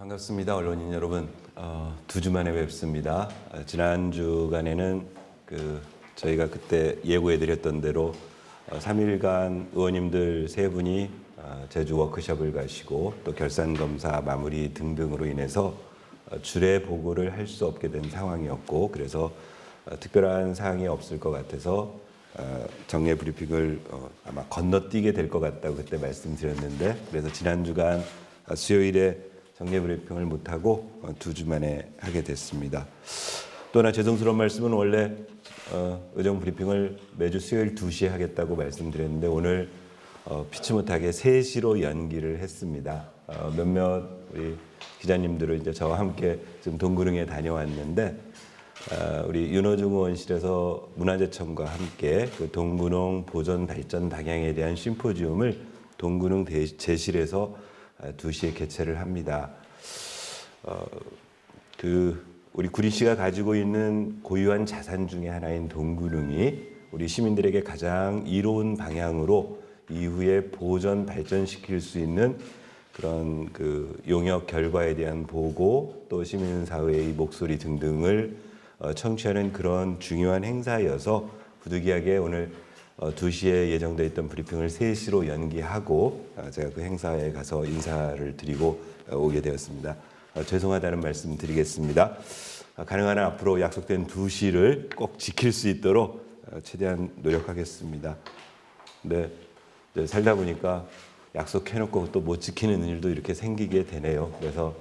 반갑습니다. 언론인 여러분. 2주 만에 뵙습니다. 지난 주간에는 저희가 그때 예고해드렸던 대로 3일간 의원님들 3분이 제주 워크숍을 가시고 또 결산검사 마무리 등등으로 인해서 주례 보고를 할 수 없게 된 상황이었고, 그래서 특별한 사항이 없을 것 같아서 정례 브리핑을 아마 건너뛰게 될 것 같다고 그때 말씀드렸는데, 그래서 지난 주간 수요일에 정례 브리핑을 못하고 2주 만에 하게 됐습니다. 또 하나 죄송스러운 말씀은, 원래 의정 브리핑을 매주 수요일 2시에 하겠다고 말씀드렸는데 오늘 피치 못하게 3시로 연기를 했습니다. 몇몇 우리 기자님들은 이제 저와 함께 지금 동구릉에 다녀왔는데, 우리 윤호중 의원실에서 문화재청과 함께 그 동구릉 보존 발전 방향에 대한 심포지움을 동구릉 제실에서 2시에 개최를 합니다. 우리 구리시가 가지고 있는 고유한 자산 중에 하나인 동구릉이 우리 시민들에게 가장 이로운 방향으로 이후에 보존 발전시킬 수 있는 그런 용역 결과에 대한 보고, 또 시민사회의 목소리 등등을 청취하는 그런 중요한 행사여서 부득이하게 오늘 2시에 예정되어 있던 브리핑을 3시로 연기하고 제가 그 행사에 가서 인사를 드리고 오게 되었습니다. 죄송하다는 말씀 드리겠습니다. 가능한 한 앞으로 약속된 2시를 꼭 지킬 수 있도록 최대한 노력하겠습니다. 근데 살다 보니까 약속해놓고 또 못 지키는 일도 이렇게 생기게 되네요. 그래서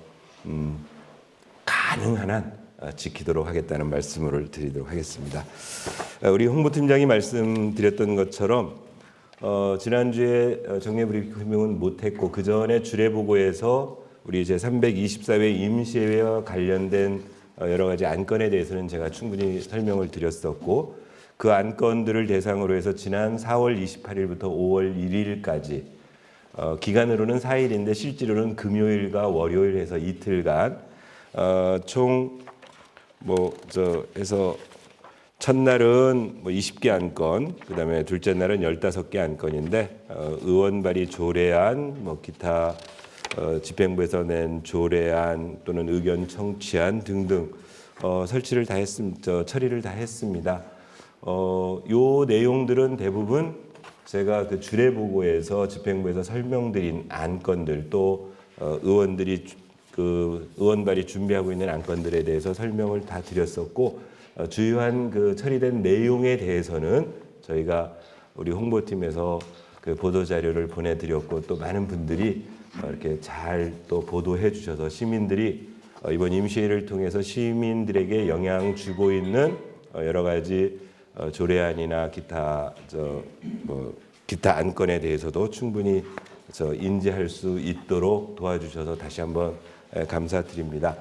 가능한 한 지키도록 하겠다는 말씀을 드리도록 하겠습니다. 우리 홍보팀장이 말씀드렸던 것처럼 지난주에 정례 브리핑은 못했고, 그 전에 주례보고에서 우리 제324회 임시회와 관련된 여러 가지 안건에 대해서는 제가 충분히 설명을 드렸었고, 그 안건들을 대상으로 해서 지난 4월 28일부터 5월 1일까지 기간으로는 4일인데 실제로는 금요일과 월요일 해서 이틀간 총 해서 첫날은 20개 안건, 그다음에 둘째 날은 15개 안건인데 의원 발의 조례안, 기타 집행부에서 낸 조례안 또는 의견 청취안 등등 설치를 다 처리를 다 했습니다. 요 내용들은 대부분 제가 그 주례 보고에서 집행부에서 설명드린 안건들, 또 의원들이 의원 발의 준비하고 있는 안건들에 대해서 설명을 다 드렸었고, 주요한 그 처리된 내용에 대해서는 저희가 우리 홍보팀에서 그 보도 자료를 보내드렸고, 또 많은 분들이 이렇게 잘 또 보도해 주셔서 시민들이 이번 임시회를 통해서 시민들에게 영향 주고 있는 여러 가지 조례안이나 기타 안건에 대해서도 충분히 인지할 수 있도록 도와주셔서 다시 한번 감사드립니다.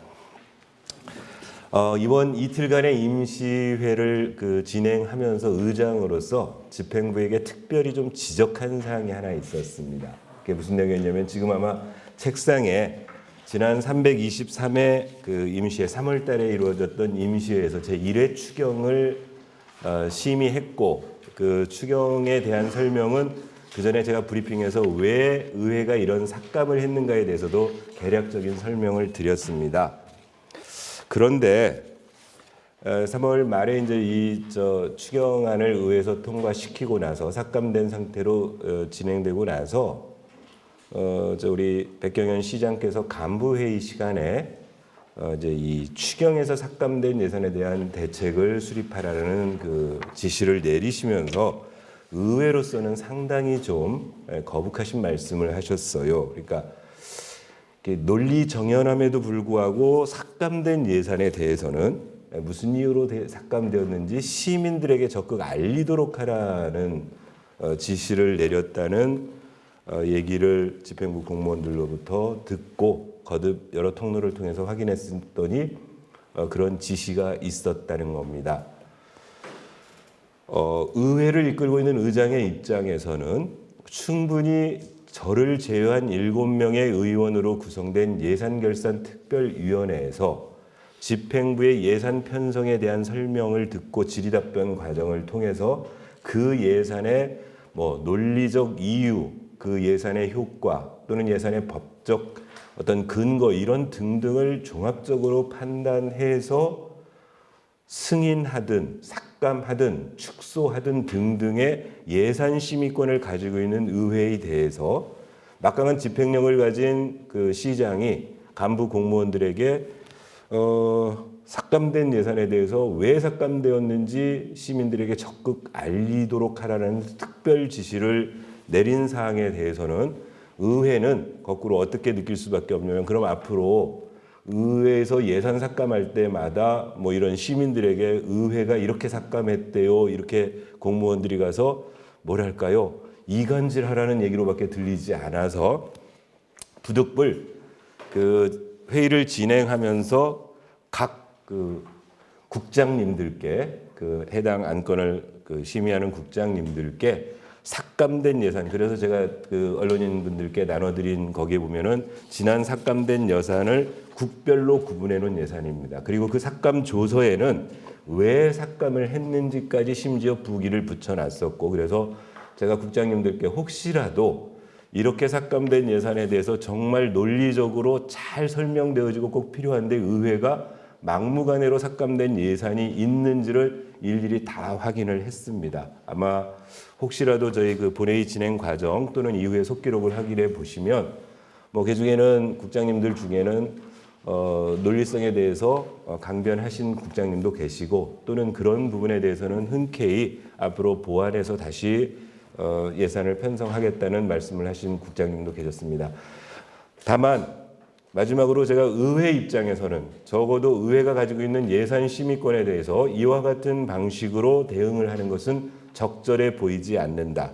이번 이틀간의 임시회를 진행하면서 의장으로서 집행부에게 특별히 좀 지적한 사항이 하나 있었습니다. 그게 무슨 내용이었냐면, 지금 아마 책상에 지난 323회 임시회 3월 달에 이루어졌던 임시회에서 제1회 추경을 심의했고, 그 추경에 대한 설명은 그 전에 제가 브리핑에서 왜 의회가 이런 삭감을 했는가에 대해서도 개략적인 설명을 드렸습니다. 그런데 3월 말에 이제 이 추경안을 의회에서 통과시키고 나서 삭감된 상태로 진행되고 나서 우리 백경현 시장께서 간부회의 시간에 이제 이 추경에서 삭감된 예산에 대한 대책을 수립하라는 그 지시를 내리시면서 의회로서는 상당히 좀 거북하신 말씀을 하셨어요. 그러니까 논리 정연함에도 불구하고 삭감된 예산에 대해서는 무슨 이유로 삭감되었는지 시민들에게 적극 알리도록 하라는 지시를 내렸다는 얘기를 집행부 공무원들로부터 듣고 거듭 여러 통로를 통해서 확인했더니 그런 지시가 있었다는 겁니다. 의회를 이끌고 있는 의장의 입장에서는 충분히 저를 제외한 7명의 의원으로 구성된 예산결산특별위원회에서 집행부의 예산 편성에 대한 설명을 듣고 질의답변 과정을 통해서 그 예산의 논리적 이유 그 예산의 효과 또는 예산의 법적 어떤 근거 이런 등등을 종합적으로 판단해서 승인하든 삭감하든 축소하든 등등의 예산 심의권을 가지고 있는 의회에 대해서 막강한 집행력을 가진 그 시장이 간부 공무원들에게 삭감된 예산에 대해서 왜 삭감되었는지 시민들에게 적극 알리도록 하라는 특별 지시를 내린 사항에 대해서는 의회는 거꾸로 어떻게 느낄 수밖에 없냐면 그럼 앞으로 의회에서 예산 삭감할 때마다 뭐 이런 시민들에게 의회가 이렇게 삭감했대요. 이렇게 공무원들이 가서 뭐랄까요? 이간질하라는 얘기로밖에 들리지 않아서 부득불 그 회의를 진행하면서 각 그 국장님들께 그 해당 안건을 그 심의하는 국장님들께 삭감된 예산 그래서 제가 그 언론인분들께 나눠드린 거기에 보면은 지난 삭감된 예산을 국별로 구분해 놓은 예산입니다. 그리고 그 삭감 조서에는 왜 삭감을 했는지까지 심지어 부기를 붙여놨었고 그래서 제가 국장님들께 혹시라도 이렇게 삭감된 예산에 대해서 정말 논리적으로 잘 설명되어지고 꼭 필요한데 의회가 막무가내로 삭감된 예산이 있는지를 일일이 다 확인을 했습니다. 아마 혹시라도 저희 그 본회의 진행 과정 또는 이후에 속기록을 확인해 보시면 뭐 그중에는 국장님들 중에는 논리성에 대해서 강변하신 국장님도 계시고 또는 그런 부분에 대해서는 흔쾌히 앞으로 보완해서 다시 예산을 편성하겠다는 말씀을 하신 국장님도 계셨습니다. 다만 마지막으로 제가 의회 입장에서는 적어도 의회가 가지고 있는 예산 심의권에 대해서 이와 같은 방식으로 대응을 하는 것은 적절해 보이지 않는다.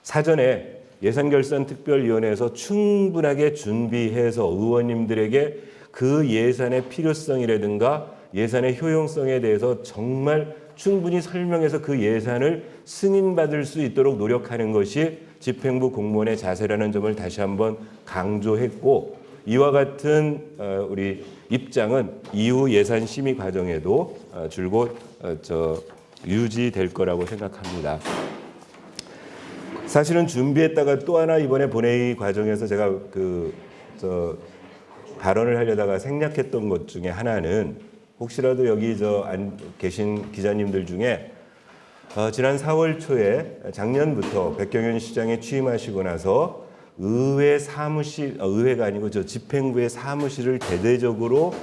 사전에 예산결산특별위원회에서 충분하게 준비해서 의원님들에게 그 예산의 필요성이라든가 예산의 효용성에 대해서 정말 충분히 설명해서 그 예산을 승인받을 수 있도록 노력하는 것이 집행부 공무원의 자세라는 점을 다시 한번 강조했고 이와 같은 우리 입장은 이후 예산 심의 과정에도 줄곧 유지될 거라고 생각합니다. 사실은 준비했다가 또 하나 이번에 본회의 과정에서 제가 발언을 하려다가 생략했던 것 중에 하나는 혹시라도 여기 계신 기자님들 중에 지난 4월 초에 작년부터 백경현 시장에 취임하시고 나서 의회가 아니고 집행부의 사무실을 대대적으로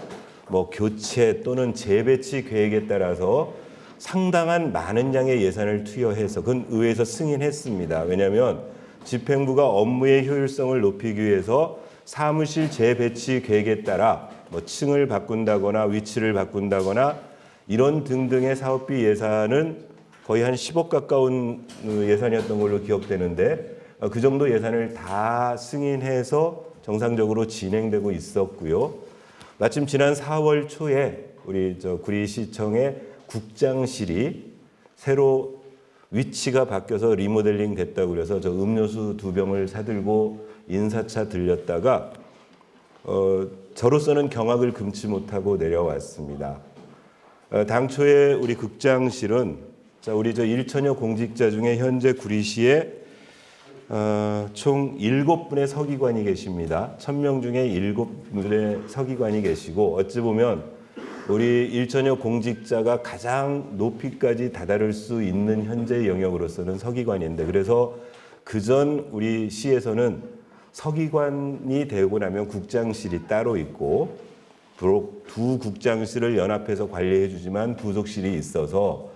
뭐 교체 또는 재배치 계획에 따라서 상당한 많은 양의 예산을 투여해서 그건 의회에서 승인했습니다. 왜냐하면 집행부가 업무의 효율성을 높이기 위해서 사무실 재배치 계획에 따라 뭐 층을 바꾼다거나 위치를 바꾼다거나 이런 등등의 사업비 예산은 거의 한 10억 가까운 예산이었던 걸로 기억되는데 그 정도 예산을 다 승인해서 정상적으로 진행되고 있었고요. 마침 지난 4월 초에 우리 구리시청의 국장실이 새로 위치가 바뀌어서 리모델링 됐다고 그래서 음료수 2병을 사들고 인사차 들렸다가 저로서는 경악을 금치 못하고 내려왔습니다. 당초에 우리 국장실은 우리 1천여 공직자 중에 현재 구리시에 총 7분의 서기관이 계십니다. 1000명 중에 7분의 서기관이 계시고 어찌 보면 우리 1천여 공직자가 가장 높이까지 다다를 수 있는 현재 영역으로서는 서기관인데 그래서 그전 우리 시에서는 서기관이 되고 나면 국장실이 따로 있고 두 국장실을 연합해서 관리해 주지만 부속실이 있어서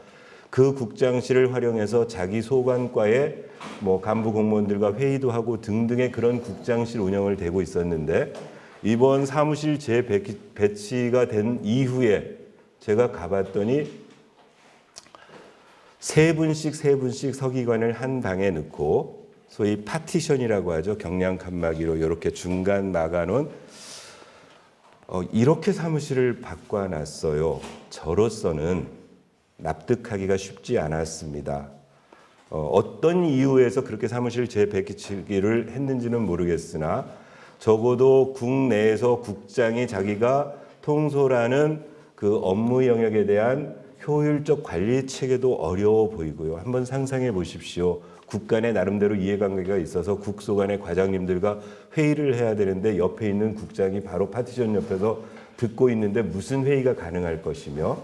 그 국장실을 활용해서 자기 소관과의 뭐 간부 공무원들과 회의도 하고 등등의 그런 국장실 운영을 되고 있었는데 이번 사무실 재배치가 된 이후에 제가 가봤더니 세 분씩 서기관을 한 방에 넣고 소위 파티션이라고 하죠. 경량 칸막이로 이렇게 중간 막아놓은 이렇게 사무실을 바꿔놨어요. 저로서는 납득하기가 쉽지 않았습니다. 어떤 이유에서 그렇게 사무실 재배치기를 했는지는 모르겠으나 적어도 국내에서 국장이 자기가 통솔하는 그 업무 영역에 대한 효율적 관리 체계도 어려워 보이고요. 한번 상상해 보십시오. 국 간에 나름대로 이해관계가 있어서 국소 간의 과장님들과 회의를 해야 되는데 옆에 있는 국장이 바로 파티션 옆에서 듣고 있는데 무슨 회의가 가능할 것이며,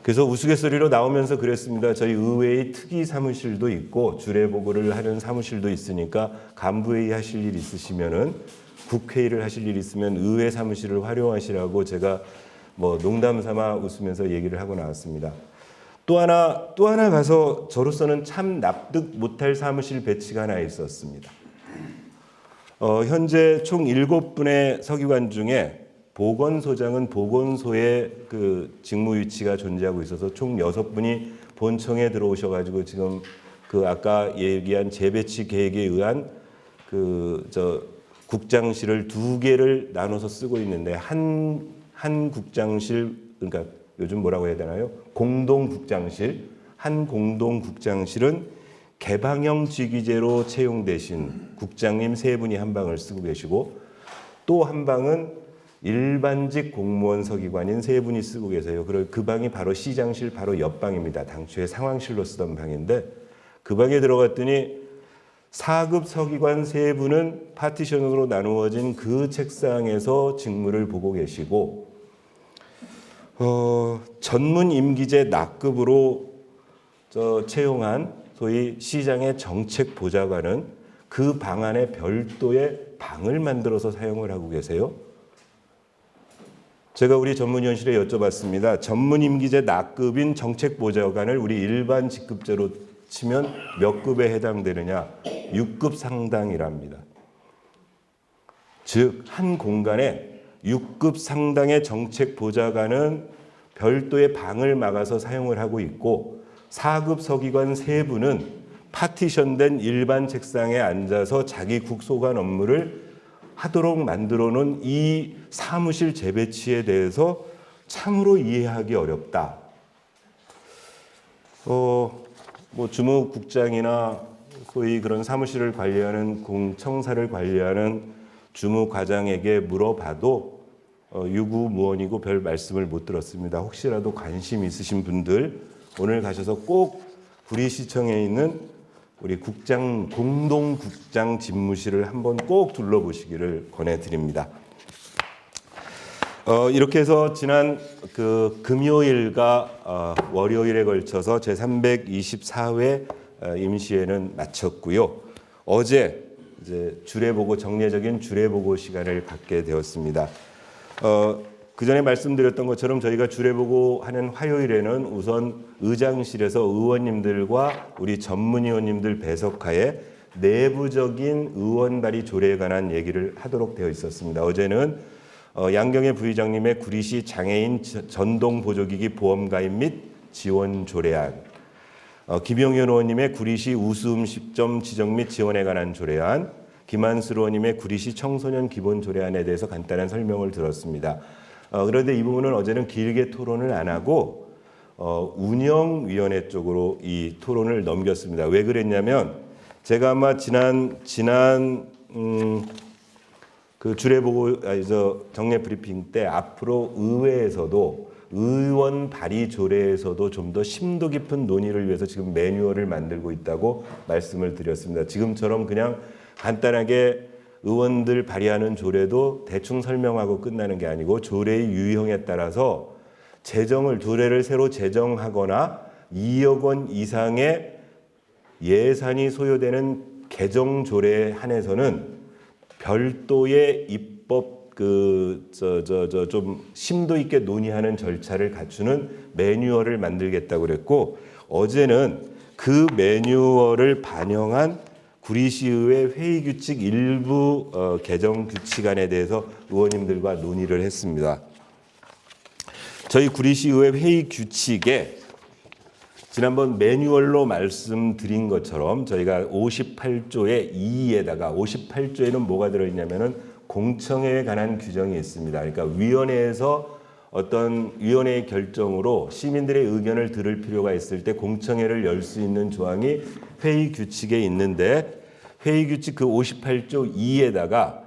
그래서 우스갯소리로 나오면서 그랬습니다. 저희 의회의 특위 사무실도 있고 주례보고를 하는 사무실도 있으니까 간부회의 하실 일 있으시면은, 국회의를 하실 일 있으면 의회 사무실을 활용하시라고 제가 뭐 농담 삼아 웃으면서 얘기를 하고 나왔습니다. 또 하나 가서 저로서는 참 납득 못할 사무실 배치가 하나 있었습니다. 현재 총 7분의 서기관 중에 보건소장은 보건소에 그 직무 위치가 존재하고 있어서 총 6분이 본청에 들어오셔가지고 지금 그 아까 얘기한 재배치 계획에 의한 국장실을 2개를 나눠서 쓰고 있는데 한 국장실, 그러니까 요즘 뭐라고 해야 되나요? 공동국장실, 한 공동국장실은 개방형 직위제로 채용되신 국장님 3분이 한 방을 쓰고 계시고, 또 한 방은 일반직 공무원 서기관인 3분이 쓰고 계세요. 그 방이 바로 시장실 바로 옆방입니다. 당초에 상황실로 쓰던 방인데, 그 방에 들어갔더니 4급 서기관 3분은 파티션으로 나누어진 그 책상에서 직무를 보고 계시고, 전문 임기제 낙급으로 채용한 소위 시장의 정책 보좌관은 그 방 안에 별도의 방을 만들어서 사용을 하고 계세요. 제가 우리 전문위원실에 여쭤봤습니다. 전문 임기제 낙급인 정책 보좌관을 우리 일반 직급제로 치면 몇 급에 해당되느냐? 6급 상당이랍니다. 즉, 한 공간에 6급 상당의 정책 보좌관은 별도의 방을 막아서 사용을 하고 있고, 4급 서기관 3분은 파티션된 일반 책상에 앉아서 자기 국소관 업무를 하도록 만들어 놓은 이 사무실 재배치에 대해서 참으로 이해하기 어렵다. 뭐 주무국장이나 소위 그런 사무실을 관리하는 공청사를 관리하는 주무과장에게 물어봐도 유구무원이고 별 말씀을 못 들었습니다. 혹시라도 관심 있으신 분들 오늘 가셔서 꼭 구리시청에 있는 우리 공동국장 집무실을 한번 꼭 둘러보시기를 권해드립니다. 이렇게 해서 지난 금요일과 월요일에 걸쳐서 제324회 임시회는 마쳤고요. 어제 이제 정례적인 주례보고 시간을 갖게 되었습니다. 그 전에 말씀드렸던 것처럼 저희가 주례보고 하는 화요일에는 우선 의장실에서 의원님들과 우리 전문위원님들 배석하에 내부적인 의원 발의 조례에 관한 얘기를 하도록 되어 있었습니다. 어제는 양경애 부의장님의 구리시 장애인 전동 보조기기 보험 가입 및 지원 조례안, 김용현 의원님의 구리시 우수음식점 지정 및 지원에 관한 조례안, 김한슬 의원님의 구리시 청소년 기본 조례안에 대해서 간단한 설명을 들었습니다. 그런데 이 부분은 어제는 길게 토론을 안 하고 운영위원회 쪽으로 이 토론을 넘겼습니다. 왜 그랬냐면 제가 아마 지난 그 주례보고 정례 브리핑 때 앞으로 의회에서도 의원 발의 조례에서도 좀 더 심도 깊은 논의를 위해서 지금 매뉴얼을 만들고 있다고 말씀을 드렸습니다. 지금처럼 그냥 간단하게 의원들 발의하는 조례도 대충 설명하고 끝나는 게 아니고 조례의 유형에 따라서 조례를 새로 제정하거나 2억 원 이상의 예산이 소요되는 개정 조례에 한해서는 별도의 입법 좀 심도 있게 논의하는 절차를 갖추는 매뉴얼을 만들겠다고 그랬고, 어제는 그 매뉴얼을 반영한 구리시의회 회의규칙 일부 개정 규칙안에 대해서 의원님들과 논의를 했습니다. 저희 구리시의회 회의규칙에 지난번 매뉴얼로 말씀드린 것처럼 저희가 58조의 2에다가 58조에는 뭐가 들어있냐면은 공청회에 관한 규정이 있습니다. 그러니까 위원회에서 어떤 위원회의 결정으로 시민들의 의견을 들을 필요가 있을 때 공청회를 열 수 있는 조항이 회의 규칙에 있는데, 회의 규칙 그 58조 2에다가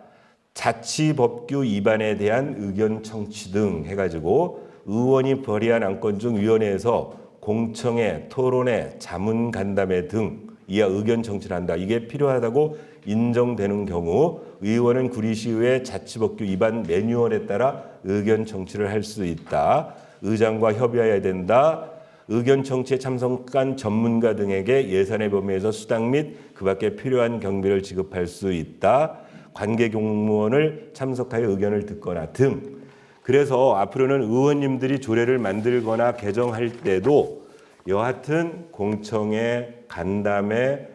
자치법규 위반에 대한 의견 청취 등 해가지고 의원이 발의한 안건 중 위원회에서 공청회, 토론회, 자문 간담회 등 이하 의견 청취를 한다. 이게 필요하다고 인정되는 경우 의원은 구리시의회 자치법규 위반 매뉴얼에 따라 의견 청취를 할 수 있다. 의장과 협의해야 된다. 의견 청취에 참석한 전문가 등에게 예산의 범위에서 수당 및 그 밖에 필요한 경비를 지급할 수 있다. 관계 공무원을 참석하여 의견을 듣거나 등. 그래서 앞으로는 의원님들이 조례를 만들거나 개정할 때도 여하튼 공청회, 간담회,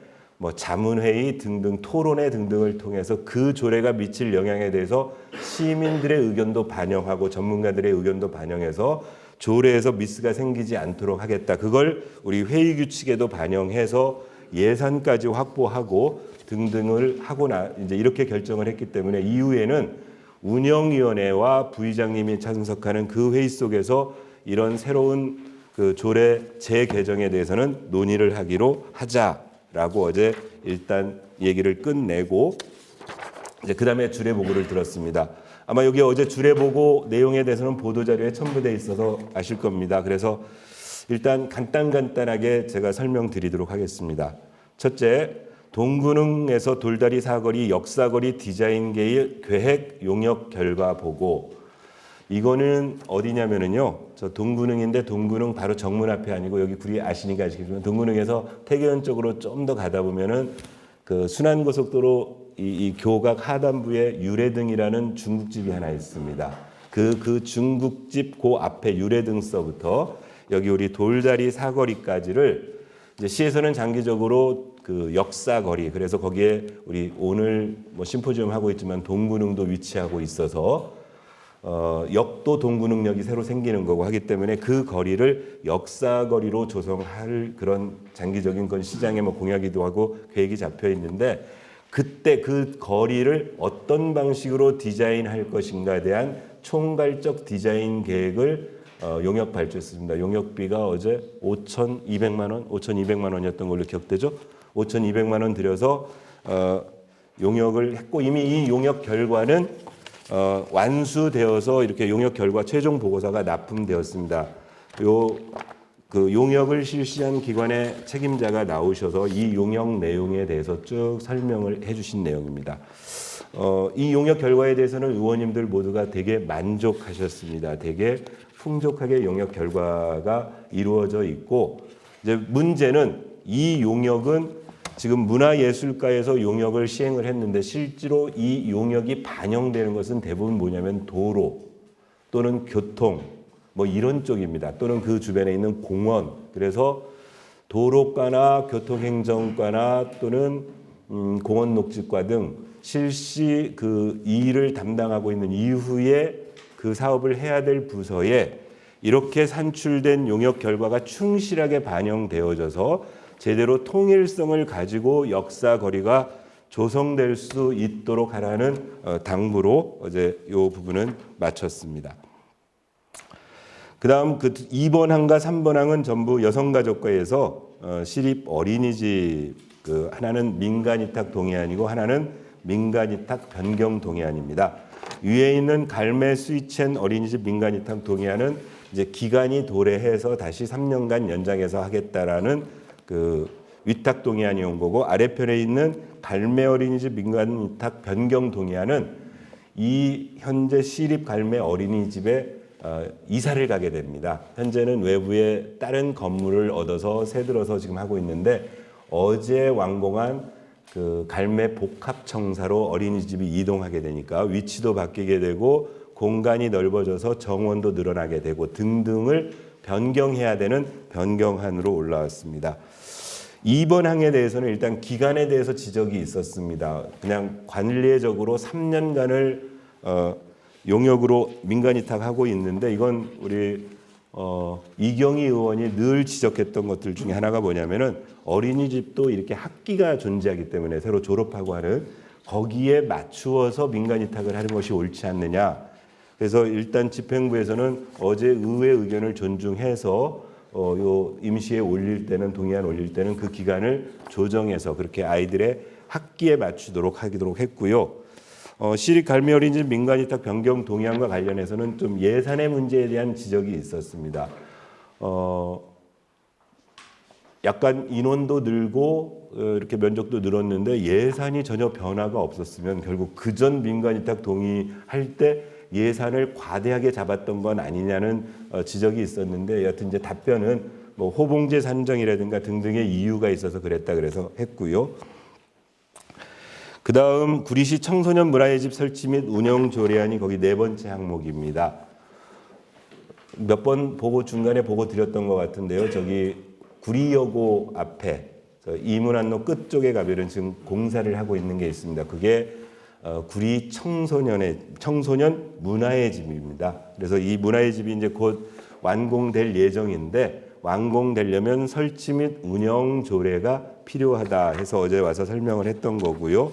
자문회의 등등 토론회 등등을 통해서 그 조례가 미칠 영향에 대해서 시민들의 의견도 반영하고 전문가들의 의견도 반영해서 조례에서 미스가 생기지 않도록 하겠다. 그걸 우리 회의 규칙에도 반영해서 예산까지 확보하고 등등을 하고 이제 이렇게 결정을 했기 때문에 이후에는 운영위원회와 부의장님이 참석하는 그 회의 속에서 이런 새로운 그 조례 재개정에 대해서는 논의를 하기로 하자라고 어제 일단 얘기를 끝내고 이제 그다음에 주례 보고를 들었습니다. 아마 여기 어제 주례 보고 내용에 대해서는 보도자료에 첨부되어 있어서 아실 겁니다. 그래서 일단 간단하게 제가 설명드리도록 하겠습니다. 첫째, 동군흥에서 돌다리 사거리 역사거리 디자인 계획 용역 결과 보고. 이거는 어디냐면은요, 저 동군흥인데 동군흥 바로 정문 앞에 아니고 여기 구리 아시니까 아시겠지만 동군흥에서 태계원 쪽으로 좀 더 가다 보면은 그 순환고속도로 이 교각 하단부에 유래등이라는 중국집이 하나 있습니다. 그 중국집 그 앞에 유래등서부터 여기 우리 돌다리 사거리까지를 이제 시에서는 장기적으로 그 역사거리, 그래서 거기에 우리 오늘 심포지엄 하고 있지만 동군흥도 위치하고 있어서 역도 동군흥역이 새로 생기는 거고 하기 때문에 그 거리를 역사거리로 조성할 그런 장기적인 건 시장에 공약이도 하고 계획이 잡혀 있는데 그때 그 거리를 어떤 방식으로 디자인할 것인가에 대한 총괄적 디자인 계획을 용역 발주했습니다. 용역비가 어제 5,200만 원, 5,200만 원이었던 걸로 기억되죠? 5,200만 원 들여서 용역을 했고 이미 이 용역 결과는 완수되어서 이렇게 용역 결과 최종 보고서가 납품되었습니다. 그 용역을 실시한 기관의 책임자가 나오셔서 이 용역 내용에 대해서 쭉 설명을 해주신 내용입니다. 이 용역 결과에 대해서는 의원님들 모두가 되게 만족하셨습니다. 되게 풍족하게 용역 결과가 이루어져 있고 이제 문제는 이 용역은 지금 문화예술가에서 용역을 시행을 했는데 실제로 이 용역이 반영되는 것은 대부분 뭐냐면 도로 또는 교통 이런 쪽입니다. 또는 그 주변에 있는 공원. 그래서 도로과나 교통행정과나 또는 공원녹지과 등 실시 그 일을 담당하고 있는 이후에 그 사업을 해야 될 부서에 이렇게 산출된 용역 결과가 충실하게 반영되어져서 제대로 통일성을 가지고 역사거리가 조성될 수 있도록 하라는 당부로 어제 이 부분은 마쳤습니다. 그다음 그 2번 항과 3번 항은 전부 여성가족과에서 시립 어린이집 그 하나는 민간위탁 동의안이고 하나는 민간위탁 변경 동의안입니다. 위에 있는 갈매 스위첸 어린이집 민간위탁 동의안은 이제 기간이 도래해서 다시 3년간 연장해서 하겠다라는 그 위탁 동의안이 온 거고 아래편에 있는 갈매 어린이집 민간위탁 변경 동의안은 이 현재 시립 갈매 어린이집에 이사를 가게 됩니다. 현재는 외부에 다른 건물을 얻어서 새들어서 지금 하고 있는데 어제 완공한 그 갈매 복합청사로 어린이집이 이동하게 되니까 위치도 바뀌게 되고 공간이 넓어져서 정원도 늘어나게 되고 등등을 변경해야 되는 변경안으로 올라왔습니다. 2번 항에 대해서는 일단 기간에 대해서 지적이 있었습니다. 그냥 관례적으로 3년간을 용역으로 민간위탁하고 있는데 이건 우리 이경희 의원이 늘 지적했던 것들 중에 하나가 뭐냐면은 어린이집도 이렇게 학기가 존재하기 때문에 새로 졸업하고 하는 거기에 맞추어서 민간위탁을 하는 것이 옳지 않느냐. 그래서 일단 집행부에서는 어제 의회 의견을 존중해서 요 임시에 올릴 때는 동의안 올릴 때는 그 기간을 조정해서 그렇게 아이들의 학기에 맞추도록 하도록 했고요. 시립 갈매 어린이집 민간위탁 변경 동의안과 관련해서는 좀 예산의 문제에 대한 지적이 있었습니다. 약간 인원도 늘고 이렇게 면적도 늘었는데 예산이 전혀 변화가 없었으면 결국 그전 민간위탁 동의할 때 예산을 과대하게 잡았던 건 아니냐는 지적이 있었는데 여하튼 이제 답변은 뭐 호봉제 산정이라든가 등등의 이유가 있어서 그랬다 그래서 했고요. 그다음 구리시 청소년 문화의 집 설치 및 운영 조례안이 거기 네 번째 항목입니다. 몇 번 중간에 보고 드렸던 것 같은데요. 저기 구리여고 앞에 이문안로 끝쪽에 가면은 지금 공사를 하고 있는 게 있습니다. 그게 구리 청소년 문화의 집입니다. 그래서 이 문화의 집이 이제 곧 완공될 예정인데 완공되려면 설치 및 운영 조례가 필요하다 해서 어제 와서 설명을 했던 거고요.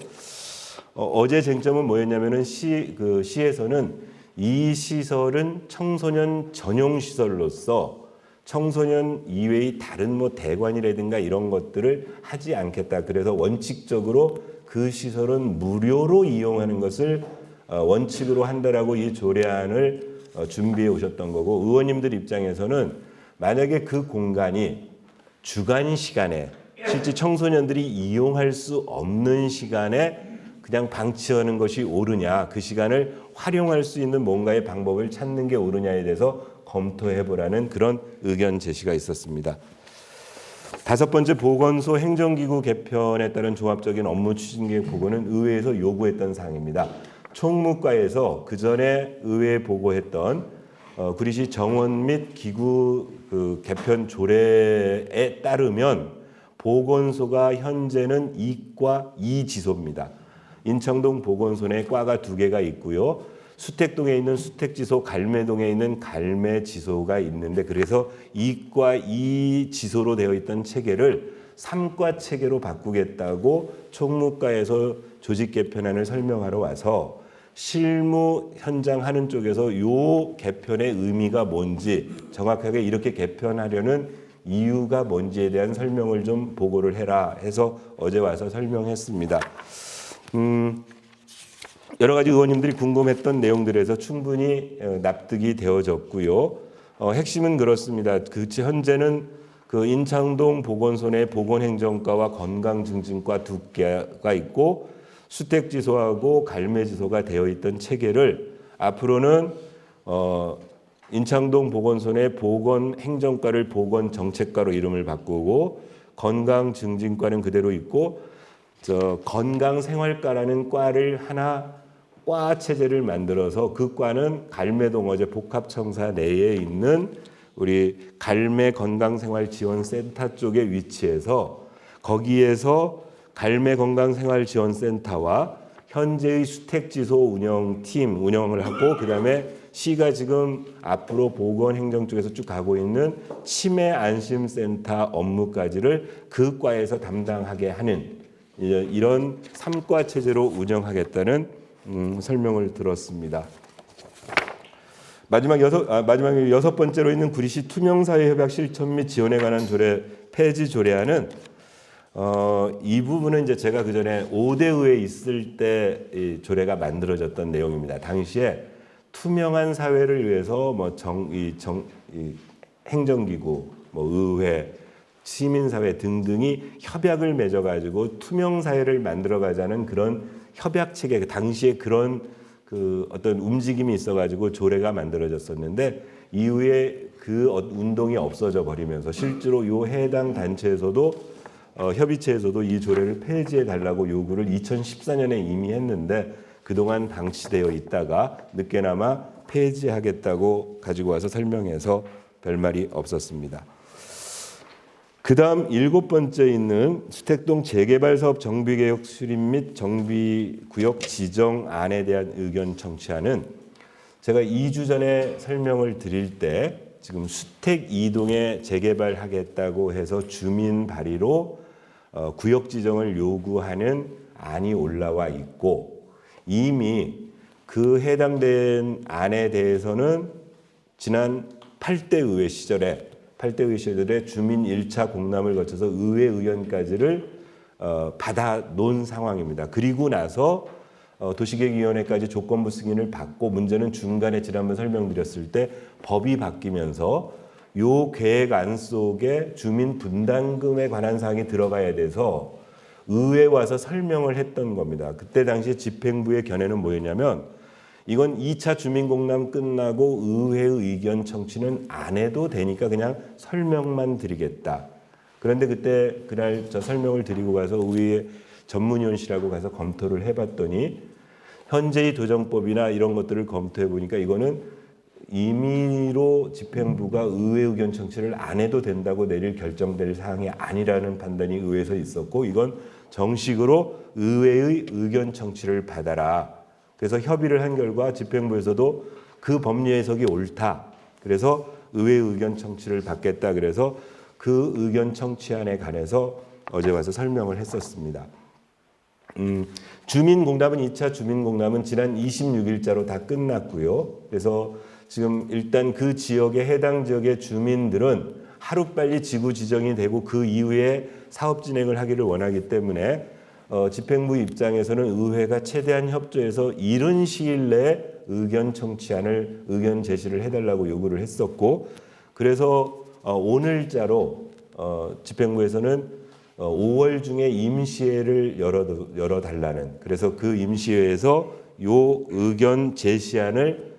어제 쟁점은 뭐였냐면은 시에서는 이 시설은 청소년 전용 시설로서 청소년 이외의 다른 뭐 대관이라든가 이런 것들을 하지 않겠다. 그래서 원칙적으로 그 시설은 무료로 이용하는 것을 원칙으로 한다라고 이 조례안을 준비해 오셨던 거고 의원님들 입장에서는 만약에 그 공간이 주간 시간에 실제 청소년들이 이용할 수 없는 시간에 그냥 방치하는 것이 옳으냐, 그 시간을 활용할 수 있는 뭔가의 방법을 찾는 게 옳으냐에 대해서 검토해보라는 그런 의견 제시가 있었습니다. 다섯 번째, 보건소 행정기구 개편에 따른 종합적인 업무 추진계획 보고는 의회에서 요구했던 사항입니다. 총무과에서 그 전에 의회에 보고했던 구리시 정원 및 기구 개편 조례에 따르면 보건소가 현재는 이과 2지소입니다. 인창동 보건소 내 과가 2개가 있고요. 수택동에 있는 수택지소, 갈매동에 있는 갈매지소가 있는데 그래서 이과 2지소로 되어 있던 체계를 3과 체계로 바꾸겠다고 총무과에서 조직 개편안을 설명하러 와서 실무 현장 하는 쪽에서 요 개편의 의미가 뭔지 정확하게 이렇게 개편하려는 이유가 뭔지에 대한 설명을 좀 보고를 해라 해서 어제 와서 설명했습니다. 여러 가지 의원님들이 궁금했던 내용들에서 충분히 납득이 되어졌고요. 핵심은 그렇습니다. 현재는 그 인창동 보건소 내 보건행정과와 건강증진과 2개가 있고 수택지소하고 갈매지소가 되어 있던 체계를 앞으로는 인창동 보건소 내 보건행정과를 보건정책과로 이름을 바꾸고 건강증진과는 그대로 있고 건강생활과라는 과를 하나 과 체제를 만들어서 그 과는 갈매동 어제 복합청사 내에 있는 우리 갈매 건강생활지원센터 쪽에 위치해서 거기에서 갈매 건강생활지원센터와 현재의 수택지소 운영팀 운영을 하고 그다음에 시가 지금 앞으로 보건행정 쪽에서 쭉 가고 있는 치매안심센터 업무까지를 그 과에서 담당하게 하는 이런 3과 체제로 운영하겠다는 설명을 들었습니다. 마지막 여섯 번째로 있는 구리시 투명사회협약 실천 및 지원에 관한 조례 폐지 조례안은 이 부분은 이제 제가 그 전에 5대 의회에 있을 때 이 조례가 만들어졌던 내용입니다. 당시에 투명한 사회를 위해서 행정기구, 의회, 시민사회 등등이 협약을 맺어가지고 투명사회를 만들어가자는 그런 협약 체계, 당시에 그런 어떤 움직임이 있어가지고 조례가 만들어졌었는데 이후에 그 운동이 없어져 버리면서 실제로 요 해당 단체에서도 협의체에서도 이 조례를 폐지해 달라고 요구를 2014년에 이미 했는데 그동안 방치되어 있다가 늦게나마 폐지하겠다고 가지고 와서 설명해서 별말이 없었습니다. 그 다음 7번째 있는 수택동 재개발 사업 정비개혁 수립 및 정비구역 지정안에 대한 의견 청취하는 제가 2주 전에 설명을 드릴 때 지금 수택 2동에 재개발하겠다고 해서 주민 발의로 구역 지정을 요구하는 안이 올라와 있고 이미 그 해당된 안에 대해서는 지난 8대 의회 시절에 주민 1차 공람을 거쳐서 의회 의견까지를 받아 놓은 상황입니다. 그리고 나서 도시계획위원회까지 조건부 승인을 받고 문제는 중간에 지난번 설명드렸을 때 법이 바뀌면서 요 계획안 속에 주민 분담금에 관한 사항이 들어가야 돼서 의회에 와서 설명을 했던 겁니다. 그때 당시에 집행부의 견해는 뭐였냐면 이건 2차 주민공람 끝나고 의회의 의견 청취는 안 해도 되니까 그냥 설명만 드리겠다. 그런데 그날 저 설명을 드리고 가서 의회 전문위원실하고 가서 검토를 해봤더니 현재의 도정법이나 이런 것들을 검토해 보니까 이거는 임의로 집행부가 의회 의견 청취를 안 해도 된다고 내릴 결정될 사항이 아니라는 판단이 의회에서 있었고 이건 정식으로 의회의 의견 청취를 받아라. 그래서 협의를 한 결과 집행부에서도 그 법리 해석이 옳다. 그래서 의회 의견 청취를 받겠다. 그래서 그 의견 청취안에 관해서 어제 와서 설명을 했었습니다. 주민공담은 2차 주민공담은 지난 26일자로 다 끝났고요. 그래서 지금 일단 그 지역에 해당 지역의 주민들은 하루빨리 지구 지정이 되고 그 이후에 사업 진행을 하기를 원하기 때문에 집행부 입장에서는 의회가 최대한 협조해서 이른 시일 내에 의견 청취안을 의견 제시를 해달라고 요구를 했었고 그래서 오늘자로 집행부에서는 5월 중에 임시회를 열어달라는 그래서 그 임시회에서 요 의견 제시안을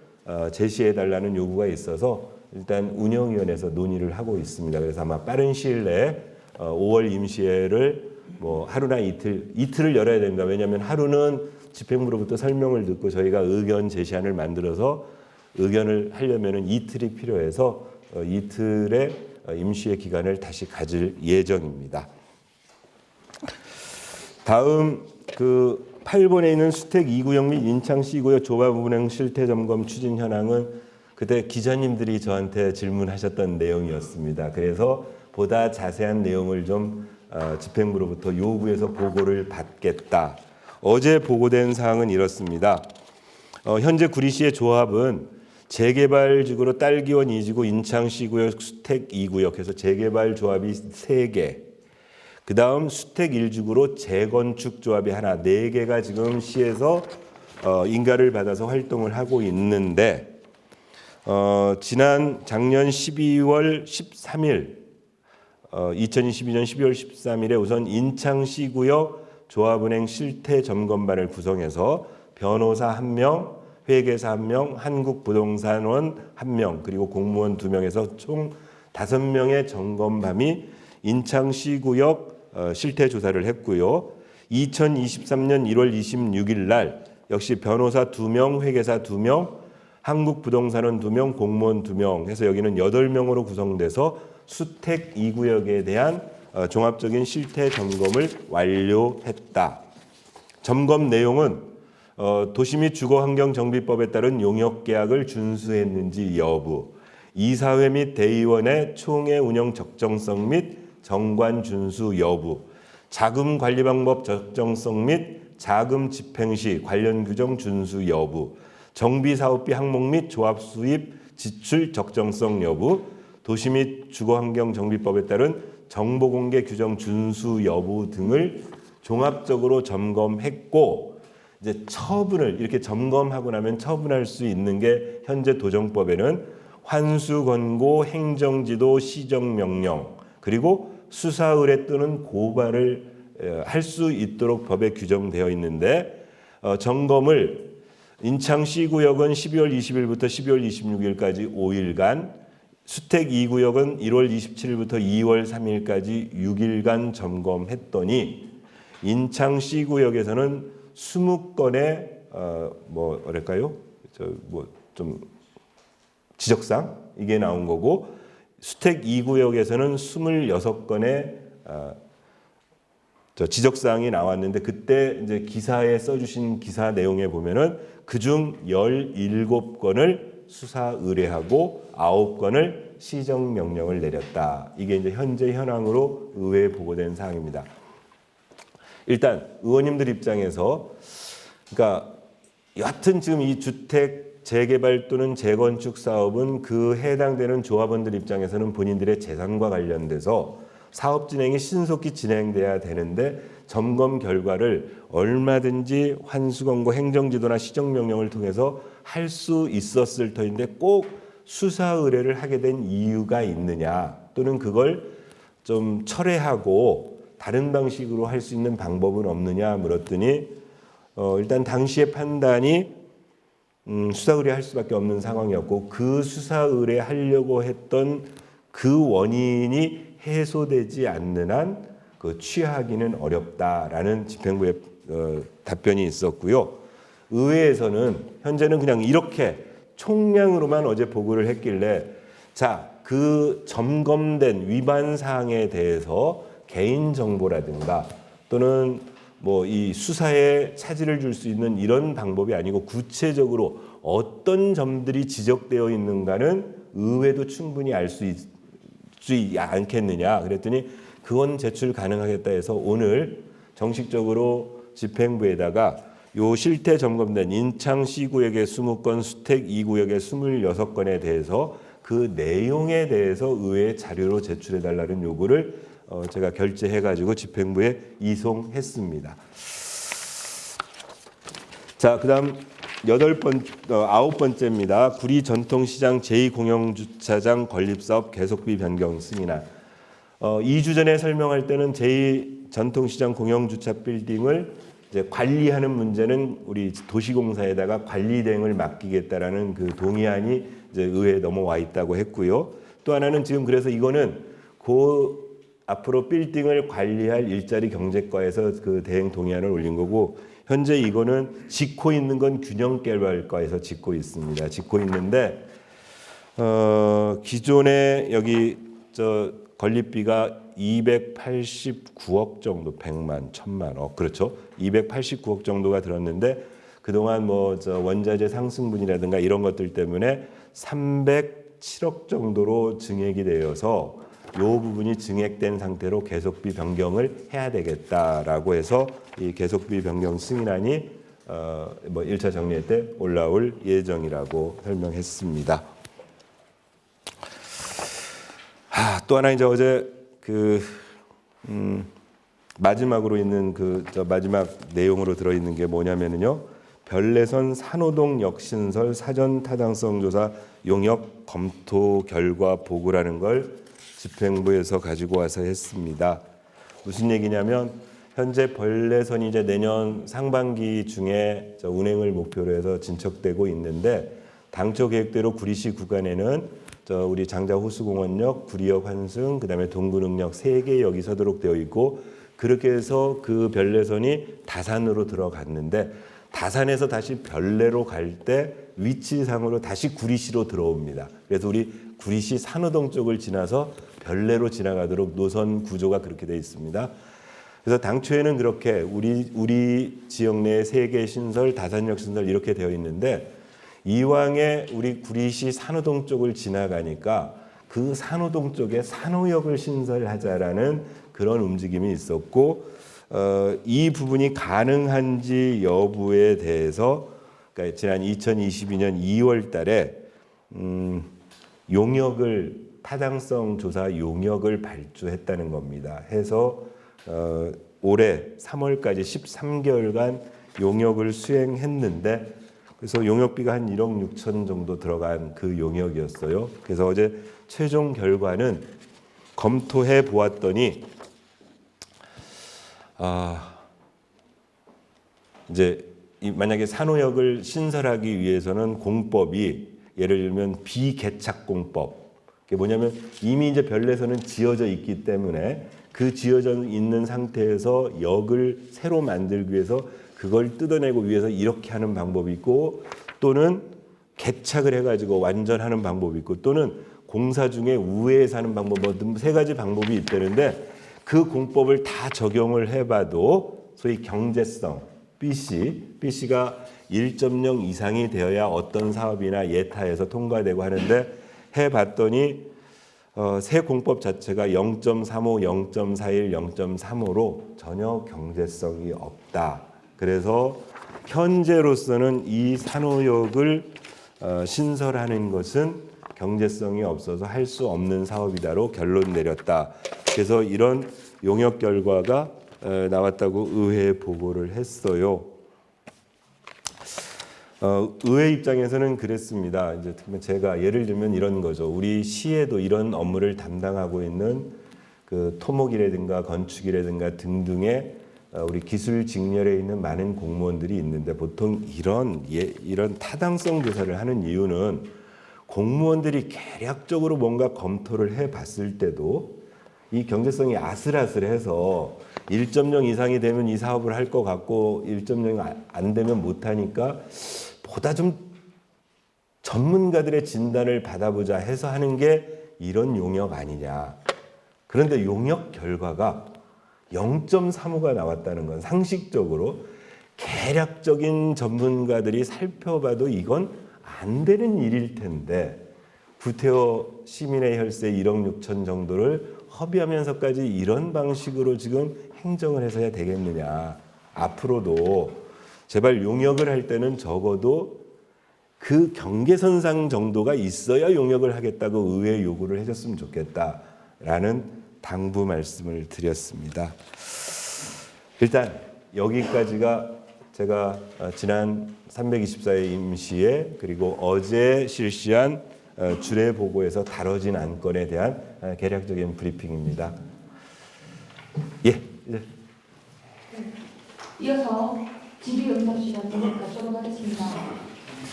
제시해달라는 요구가 있어서 일단 운영위원회에서 논의를 하고 있습니다. 그래서 아마 빠른 시일 내에 5월 임시회를 뭐 하루나 이틀을 열어야 됩니다. 왜냐하면 하루는 집행부로부터 설명을 듣고 저희가 의견 제시안을 만들어서 의견을 하려면은 이틀이 필요해서 이틀의 임시회 기간을 다시 가질 예정입니다. 다음 그 8번에 있는 수택 2구역 및 인창시 2구역 조합운행 실태 점검 추진 현황은 그때 기자님들이 저한테 질문하셨던 내용이었습니다. 그래서 보다 자세한 내용을 좀 집행부로부터 요구해서 보고를 받겠다. 어제 보고된 사항은 이렇습니다. 현재 구리시의 조합은 재개발지구로 딸기원 2지구, 인창시 구역, 수택 2구역 해서 재개발 조합이 3개. 그 다음 수택 1지구로 재건축 조합이 하나, 4개가 지금 시에서 인가를 받아서 활동을 하고 있는데 작년 12월 13일 2022년 12월 13일에 우선 인창시 구역 조합은행 실태 점검반을 구성해서 변호사 1명, 회계사 1명, 한국부동산원 1명, 그리고 공무원 2명에서 총 5명의 점검반이 인창시 구역 실태 조사를 했고요. 2023년 1월 26일 날 역시 변호사 2명, 회계사 2명, 한국부동산원 2명, 공무원 2명 해서 여기는 8명으로 구성돼서 수택 2구역에 대한 종합적인 실태 점검을 완료했다. 점검 내용은 도시 및 주거환경정비법에 따른 용역계약을 준수했는지 여부, 이사회 및 대의원의 총회 운영 적정성 및 정관 준수 여부, 자금 관리 방법 적정성 및 자금 집행 시 관련 규정 준수 여부, 정비사업비 항목 및 조합 수입 지출 적정성 여부, 도시 및 주거환경정비법에 따른 정보공개 규정 준수 여부 등을 종합적으로 점검했고 이제 처분을 이렇게 점검하고 나면 처분할 수 있는 게 현재 도정법에는 환수권고, 행정지도, 시정명령 그리고 수사의뢰 또는 고발을 할 수 있도록 법에 규정되어 있는데 점검을 인창시구역은 12월 20일부터 12월 26일까지 5일간 수택 2구역은 1월 27일부터 2월 3일까지 6일간 점검했더니 인창시구역에서는 20건의 뭐랄까요? 좀 지적사항 이게 나온 거고 수택 2구역에서는 26건의 지적사항이 나왔는데 그때 이제 기사에 써주신 기사 내용에 보면은 그중 17건을 수사 의뢰하고 9건을 시정명령을 내렸다. 이게 이제 현재 현황으로 의회에 보고된 사항입니다. 일단 의원님들 입장에서 그러니까 여하튼 지금 이 주택 재개발 또는 재건축 사업은 그 해당되는 조합원들 입장에서는 본인들의 재산과 관련돼서 사업 진행이 신속히 진행돼야 되는데 점검 결과를 얼마든지 환수권고 행정지도나 시정명령을 통해서 할 수 있었을 터인데 꼭 수사 의뢰를 하게 된 이유가 있느냐, 또는 그걸 좀 철회하고 다른 방식으로 할 수 있는 방법은 없느냐 물었더니 일단 당시의 판단이 수사 의뢰할 수밖에 없는 상황이었고, 그 수사 의뢰하려고 했던 그 원인이 해소되지 않는 한 그 취하기는 어렵다라는 집행부의 답변이 있었고요. 의회에서는 현재는 그냥 이렇게 총량으로만 어제 보고를 했길래, 자, 그 점검된 위반 사항에 대해서 개인 정보라든가 또는 뭐 이 수사에 차질을 줄 수 있는 이런 방법이 아니고 구체적으로 어떤 점들이 지적되어 있는가는 의회도 충분히 알 수 있지 않겠느냐 그랬더니, 그건 제출 가능하겠다 해서 오늘 정식적으로 집행부에다가 요 실태 점검된 인창 C구역의 20건, 수택 2구역의 26건에 대해서 그 내용에 대해서 의회에 자료로 제출해달라는 요구를 제가 결재해가지고 집행부에 이송했습니다. 자, 그다음 9번째입니다. 구리 전통시장 제2공영주차장 건립사업 계속비 변경 승인안. 2주 전에 설명할 때는 제2전통시장 공영주차 빌딩을 이제 관리하는 문제는 우리 도시공사에다가 관리 대행을 맡기겠다라는 그 동의안이 이제 의회에 넘어와 있다고 했고요. 또 하나는 지금 그래서 이거는 앞으로 빌딩을 관리할 일자리 경제과에서 그 대행 동의안을 올린 거고, 현재 이거는 짓고 있는 건 균형개발과에서 짓고 있습니다. 짓고 있는데 기존에 여기 건립비가 289억 정도, 100만, 1000만, 그렇죠. 289억 정도가 들었는데 그동안 원자재 상승분이라든가 이런 것들 때문에 307억 정도로 증액이 되어서 이 부분이 증액된 상태로 계속비 변경을 해야 되겠다라고 해서 이 계속비 변경 승인안이 1차 정리회 때 올라올 예정이라고 설명했습니다. 또 하나 이제 어제 마지막으로 있는 마지막 내용으로 들어 있는 게 뭐냐면요, 별내선 산호동 역신설 사전 타당성 조사 용역 검토 결과 보고라는 걸 집행부에서 가지고 와서 했습니다. 무슨 얘기냐면 현재 별내선이 이제 내년 상반기 중에 운행을 목표로 해서 진척되고 있는데, 당초 계획대로 구리시 구간에는 우리 장자 호수공원역, 구리역 환승, 그다음에 동구릉역 3개 역이 서도록 되어 있고, 그렇게 해서 그 별내선이 다산으로 들어갔는데, 다산에서 다시 별내로 갈 때 위치상으로 다시 구리시로 들어옵니다. 그래서 우리 구리시 산호동 쪽을 지나서 별내로 지나가도록 노선 구조가 그렇게 되어 있습니다. 그래서 당초에는 그렇게 우리 지역 내에 3개 신설, 다산역 신설 이렇게 되어 있는데, 이왕에 우리 구리시 산호동 쪽을 지나가니까 그 산호동 쪽에 산호역을 신설하자라는 그런 움직임이 있었고, 이 부분이 가능한지 여부에 대해서 그러니까 지난 2022년 2월 달에 용역을 타당성 조사 용역을 발주했다는 겁니다. 해서 올해 3월까지 13개월간 용역을 수행했는데, 그래서 용역비가 한 1억 6천 정도 들어간 그 용역이었어요. 그래서 어제 최종 결과는 검토해 보았더니 이제 만약에 산호역을 신설하기 위해서는 공법이 예를 들면 비개착공법, 그게 뭐냐면 이미 이제 별내선은 지어져 있기 때문에 그 지어져 있는 상태에서 역을 새로 만들기 위해서 그걸 뜯어내고 위해서 이렇게 하는 방법이 있고, 또는 개착을 해가지고 완전하는 방법이 있고, 또는 공사 중에 우회해서 하는 방법, 뭐 3가지 방법이 있다는데, 그 공법을 다 적용을 해봐도 소위 경제성, BC가 1.0 이상이 되어야 어떤 사업이나 예타에서 통과되고 하는데, 해봤더니 새 공법 자체가 0.35, 0.41, 0.35로 전혀 경제성이 없다. 그래서 현재로서는 이 산호역을 신설하는 것은 경제성이 없어서 할 수 없는 사업이다로 결론 내렸다. 그래서 이런 용역 결과가 나왔다고 의회에 보고를 했어요. 의회 입장에서는 그랬습니다. 이제 제가 예를 들면 이런 거죠. 우리 시에도 이런 업무를 담당하고 있는 그 토목이라든가 건축이라든가 등등의 우리 기술 직렬에 있는 많은 공무원들이 있는데 보통 이런 타당성 조사를 하는 이유는 공무원들이 계략적으로 뭔가 검토를 해봤을 때도 이 경제성이 아슬아슬해서 1.0 이상이 되면 이 사업을 할 것 같고 1.0 안 되면 못하니까 보다 좀 전문가들의 진단을 받아보자 해서 하는 게 이런 용역 아니냐. 그런데 용역 결과가 0.35가 나왔다는 건 상식적으로 계략적인 전문가들이 살펴봐도 이건 안 되는 일일 텐데 구태여 시민의 혈세 1억 6천 정도를 허비하면서까지 이런 방식으로 지금 행정을 해서야 되겠느냐. 앞으로도 제발 용역을 할 때는 적어도 그 경계선상 정도가 있어야 용역을 하겠다고 의회 요구를 해줬으면 좋겠다라는 당부 말씀을 드렸습니다. 일단 여기까지가 제가 지난 324회 임시회 그리고 어제 실시한 주례 보고에서 다뤄진 안건에 대한 개략적인 브리핑입니다. 예. 이어서 질의응답 시간을 갖도록 하겠습니다.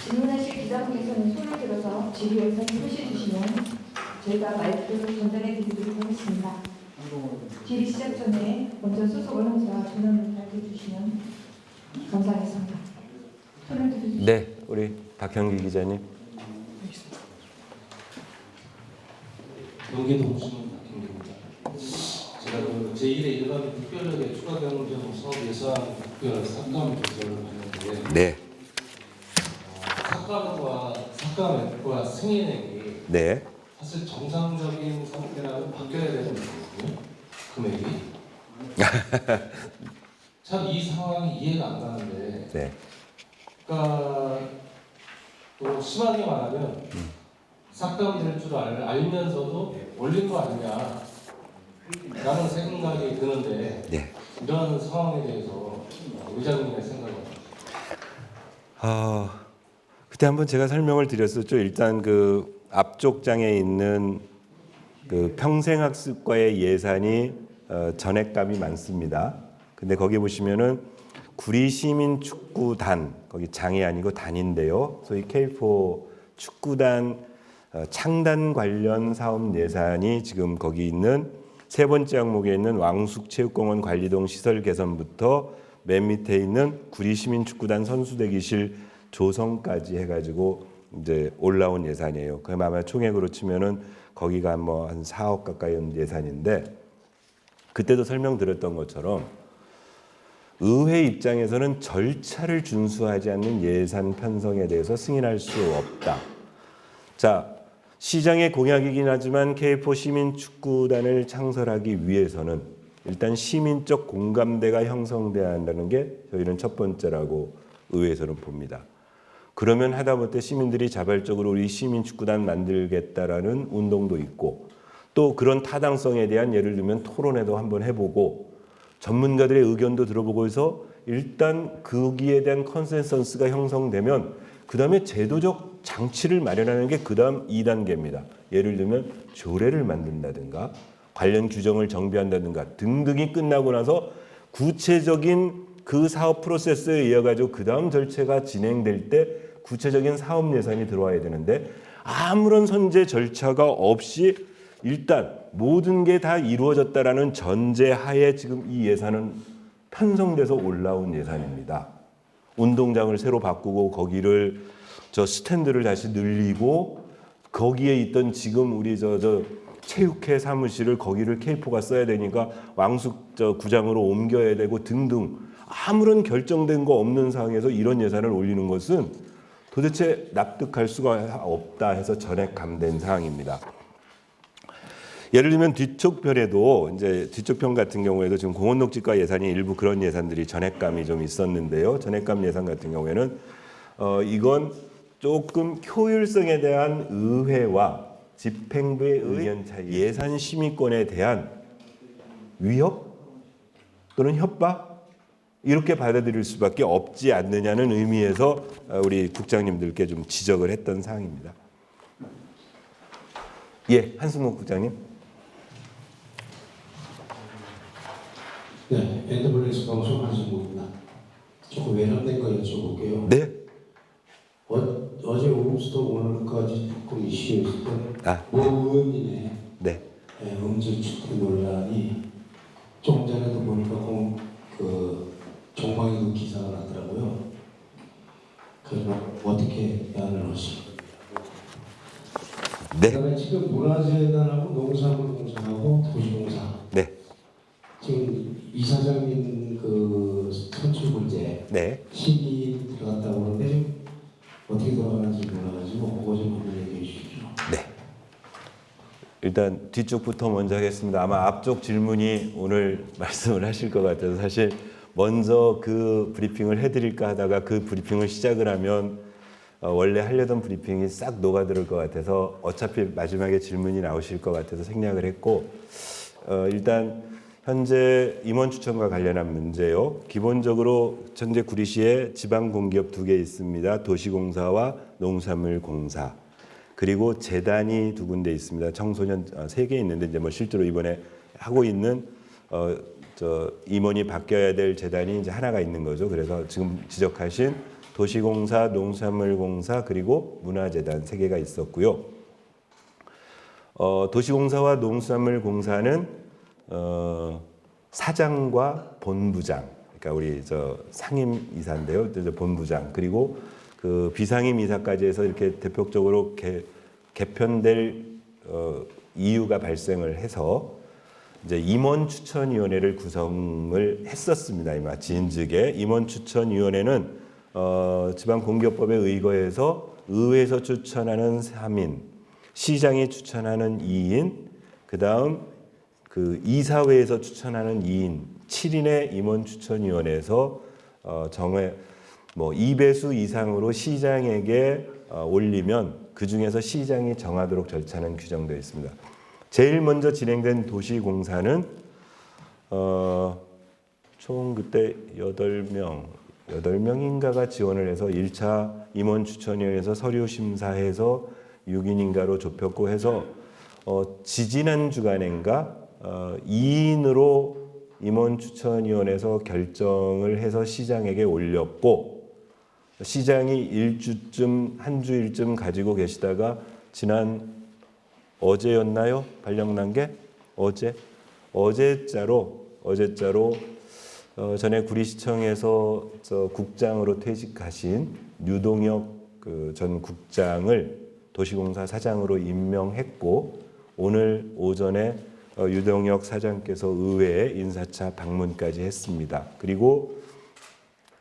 질문하실 기자분께서는 손을 들어서 질의응답을 표시해 주시면 저희가 마이크를 전달해 드리도록 하겠습니다. 질의 시작 전에 먼저 소속을 하면서 전원을 발표해 주시면 감사하겠습니다. 손을 들어주시죠. 네, 우리 박형기 기자님. 경기도시민 박형기입니다. 제가 그 제1회 일반 특별력의 추가 경정 사업 예산 특별 삭감 조사를 했는데 네. 삭감액과 승인액이 네. 사실 정상적인 상태라면 바뀌어야 되는 거거든요. 금액이. 참 이 상황이 이해가 안 가는데. 네. 그러니까 또 심하게 말하면 삭감될 줄 알면서도 올린 거 아니냐 라는 생각이 드는데 네. 이런 상황에 대해서 의장님의 생각은 그때 한번 제가 설명을 드렸었죠. 일단 그 앞쪽 장에 있는 그 평생학습과의 예산이 전액감이 많습니다. 근데 거기 보시면은 구리시민축구단, 거기 장이 아니고 단인데요. 소위 K4 축구단 창단 관련 사업 예산이 지금 거기 있는 세 번째 항목에 있는 왕숙체육공원 관리동 시설 개선부터 맨 밑에 있는 구리시민축구단 선수대기실 조성까지 해가지고 이제 올라온 예산이에요. 그럼 아마 총액으로 치면은 거기가 뭐 한 4억 가까이 예산인데 그때도 설명드렸던 것처럼 의회 입장에서는 절차를 준수하지 않는 예산 편성에 대해서 승인할 수 없다. 자, 시장의 공약이긴 하지만 K4 시민축구단을 창설하기 위해서는 일단 시민적 공감대가 형성돼야 한다는 게 저희는 첫 번째라고 의회에서는 봅니다. 그러면 하다못해 시민들이 자발적으로 우리 시민축구단 만들겠다라는 운동도 있고 또 그런 타당성에 대한 예를 들면 토론회도 한번 해보고 전문가들의 의견도 들어보고 해서 일단 거기에 대한 컨센서스가 형성되면 그 다음에 제도적 장치를 마련하는 게 그 다음 2단계입니다. 예를 들면 조례를 만든다든가 관련 규정을 정비한다든가 등등이 끝나고 나서 구체적인 그 사업 프로세스에 의해 가지고 그 다음 절차가 진행될 때 구체적인 사업 예산이 들어와야 되는데 아무런 선제 절차가 없이 일단 모든 게 다 이루어졌다라는 전제하에 지금 이 예산은 편성돼서 올라온 예산입니다. 운동장을 새로 바꾸고 거기를 저 스탠드를 다시 늘리고 거기에 있던 지금 우리 저 체육회 사무실을 거기를 K4가 써야 되니까 왕숙 저 구장으로 옮겨야 되고 등등 아무런 결정된 거 없는 상황에서 이런 예산을 올리는 것은 도대체 납득할 수가 없다 해서 전액 감된 상황입니다. 예를 들면 뒤쪽 편에도 이제 뒤쪽 편 같은 경우에도 지금 공원녹지과 예산이 일부 그런 예산들이 전액감이 좀 있었는데요. 전액감 예산 같은 경우에는 이건 조금 효율성에 대한 의회와 집행부의 의견 차이, 예산 심의권에 대한 위협 또는 협박 이렇게 받아들일 수밖에 없지 않느냐는 의미에서 우리 국장님들께 좀 지적을 했던 사항입니다. 예, 한승목 국장님. 네, NWS 방송 한승국입니다. 조금 외람된 거 여쭤볼게요. 네. 어제 오후부터 오늘까지 조금 이슈였던 아, 모 의원님의 네. 음질 추태 논란이 조금 전에도 보니까 정방위도 기사가 나더라고요. 그래서 어떻게 대안을 하시죠? 네. 그다음에 지금 문화재단하고 농산물공사하고 도시공사 네. 지금 이사장님 그 선출 문제 네. 시기 들어갔다고 하는데 좀 어떻게 돌아가는지 몰라가지고 그거 좀 한번 얘기해 주십시오. 네. 일단 뒤쪽부터 먼저 하겠습니다. 아마 앞쪽 질문이 오늘 말씀을 하실 것 같아서 사실 먼저 그 브리핑을 해드릴까 하다가 그 브리핑을 시작을 하면 원래 하려던 브리핑이 싹 녹아들을 것 같아서 어차피 마지막에 질문이 나오실 것 같아서 생략을 했고 일단 현재 임원 추천과 관련한 문제요. 기본적으로 현재 구리시에 지방 공기업 2개 있습니다. 도시공사와 농산물공사. 그리고 재단이 2군데 있습니다. 청소년 3개 있는데 이제 뭐 실제로 이번에 하고 있는 임원이 바뀌어야 될 재단이 이제 하나가 있는 거죠. 그래서 지금 지적하신 도시공사, 농산물공사 그리고 문화재단 3개가 있었고요. 도시공사와 농산물공사는 사장과 본부장, 그러니까 우리 상임 이사인데요. 본부장 그리고 그 비상임 이사까지 해서 이렇게 대표적으로 개편될 이유가 발생을 해서 이제 임원추천위원회를 구성을 했었습니다. 이마 진즉에 임원추천위원회는 지방공기업법에 의거해서 의회에서 추천하는 3인, 시장이 추천하는 2인, 그다음 그 이사회에서 추천하는 2인, 7인의 임원추천위원회에서 정회 2배수 이상으로 시장에게 올리면 그 중에서 시장이 정하도록 절차는 규정되어 있습니다. 제일 먼저 진행된 도시공사는 총 그때 8명인가가 지원을 해서 1차 임원추천위원회에서 서류 심사해서 6인인가로 좁혔고 해서 지지난 주간인가 2인으로 임원추천위원회에서 결정을 해서 시장에게 올렸고 시장이 한 주일쯤 가지고 계시다가 지난 어제였나요? 발령난 게 어제자로 전에 구리시청에서 국장으로 퇴직하신 유동혁 전 국장을 도시공사 사장으로 임명했고 오늘 오전에 유동혁 사장께서 의회에 인사차 방문까지 했습니다. 그리고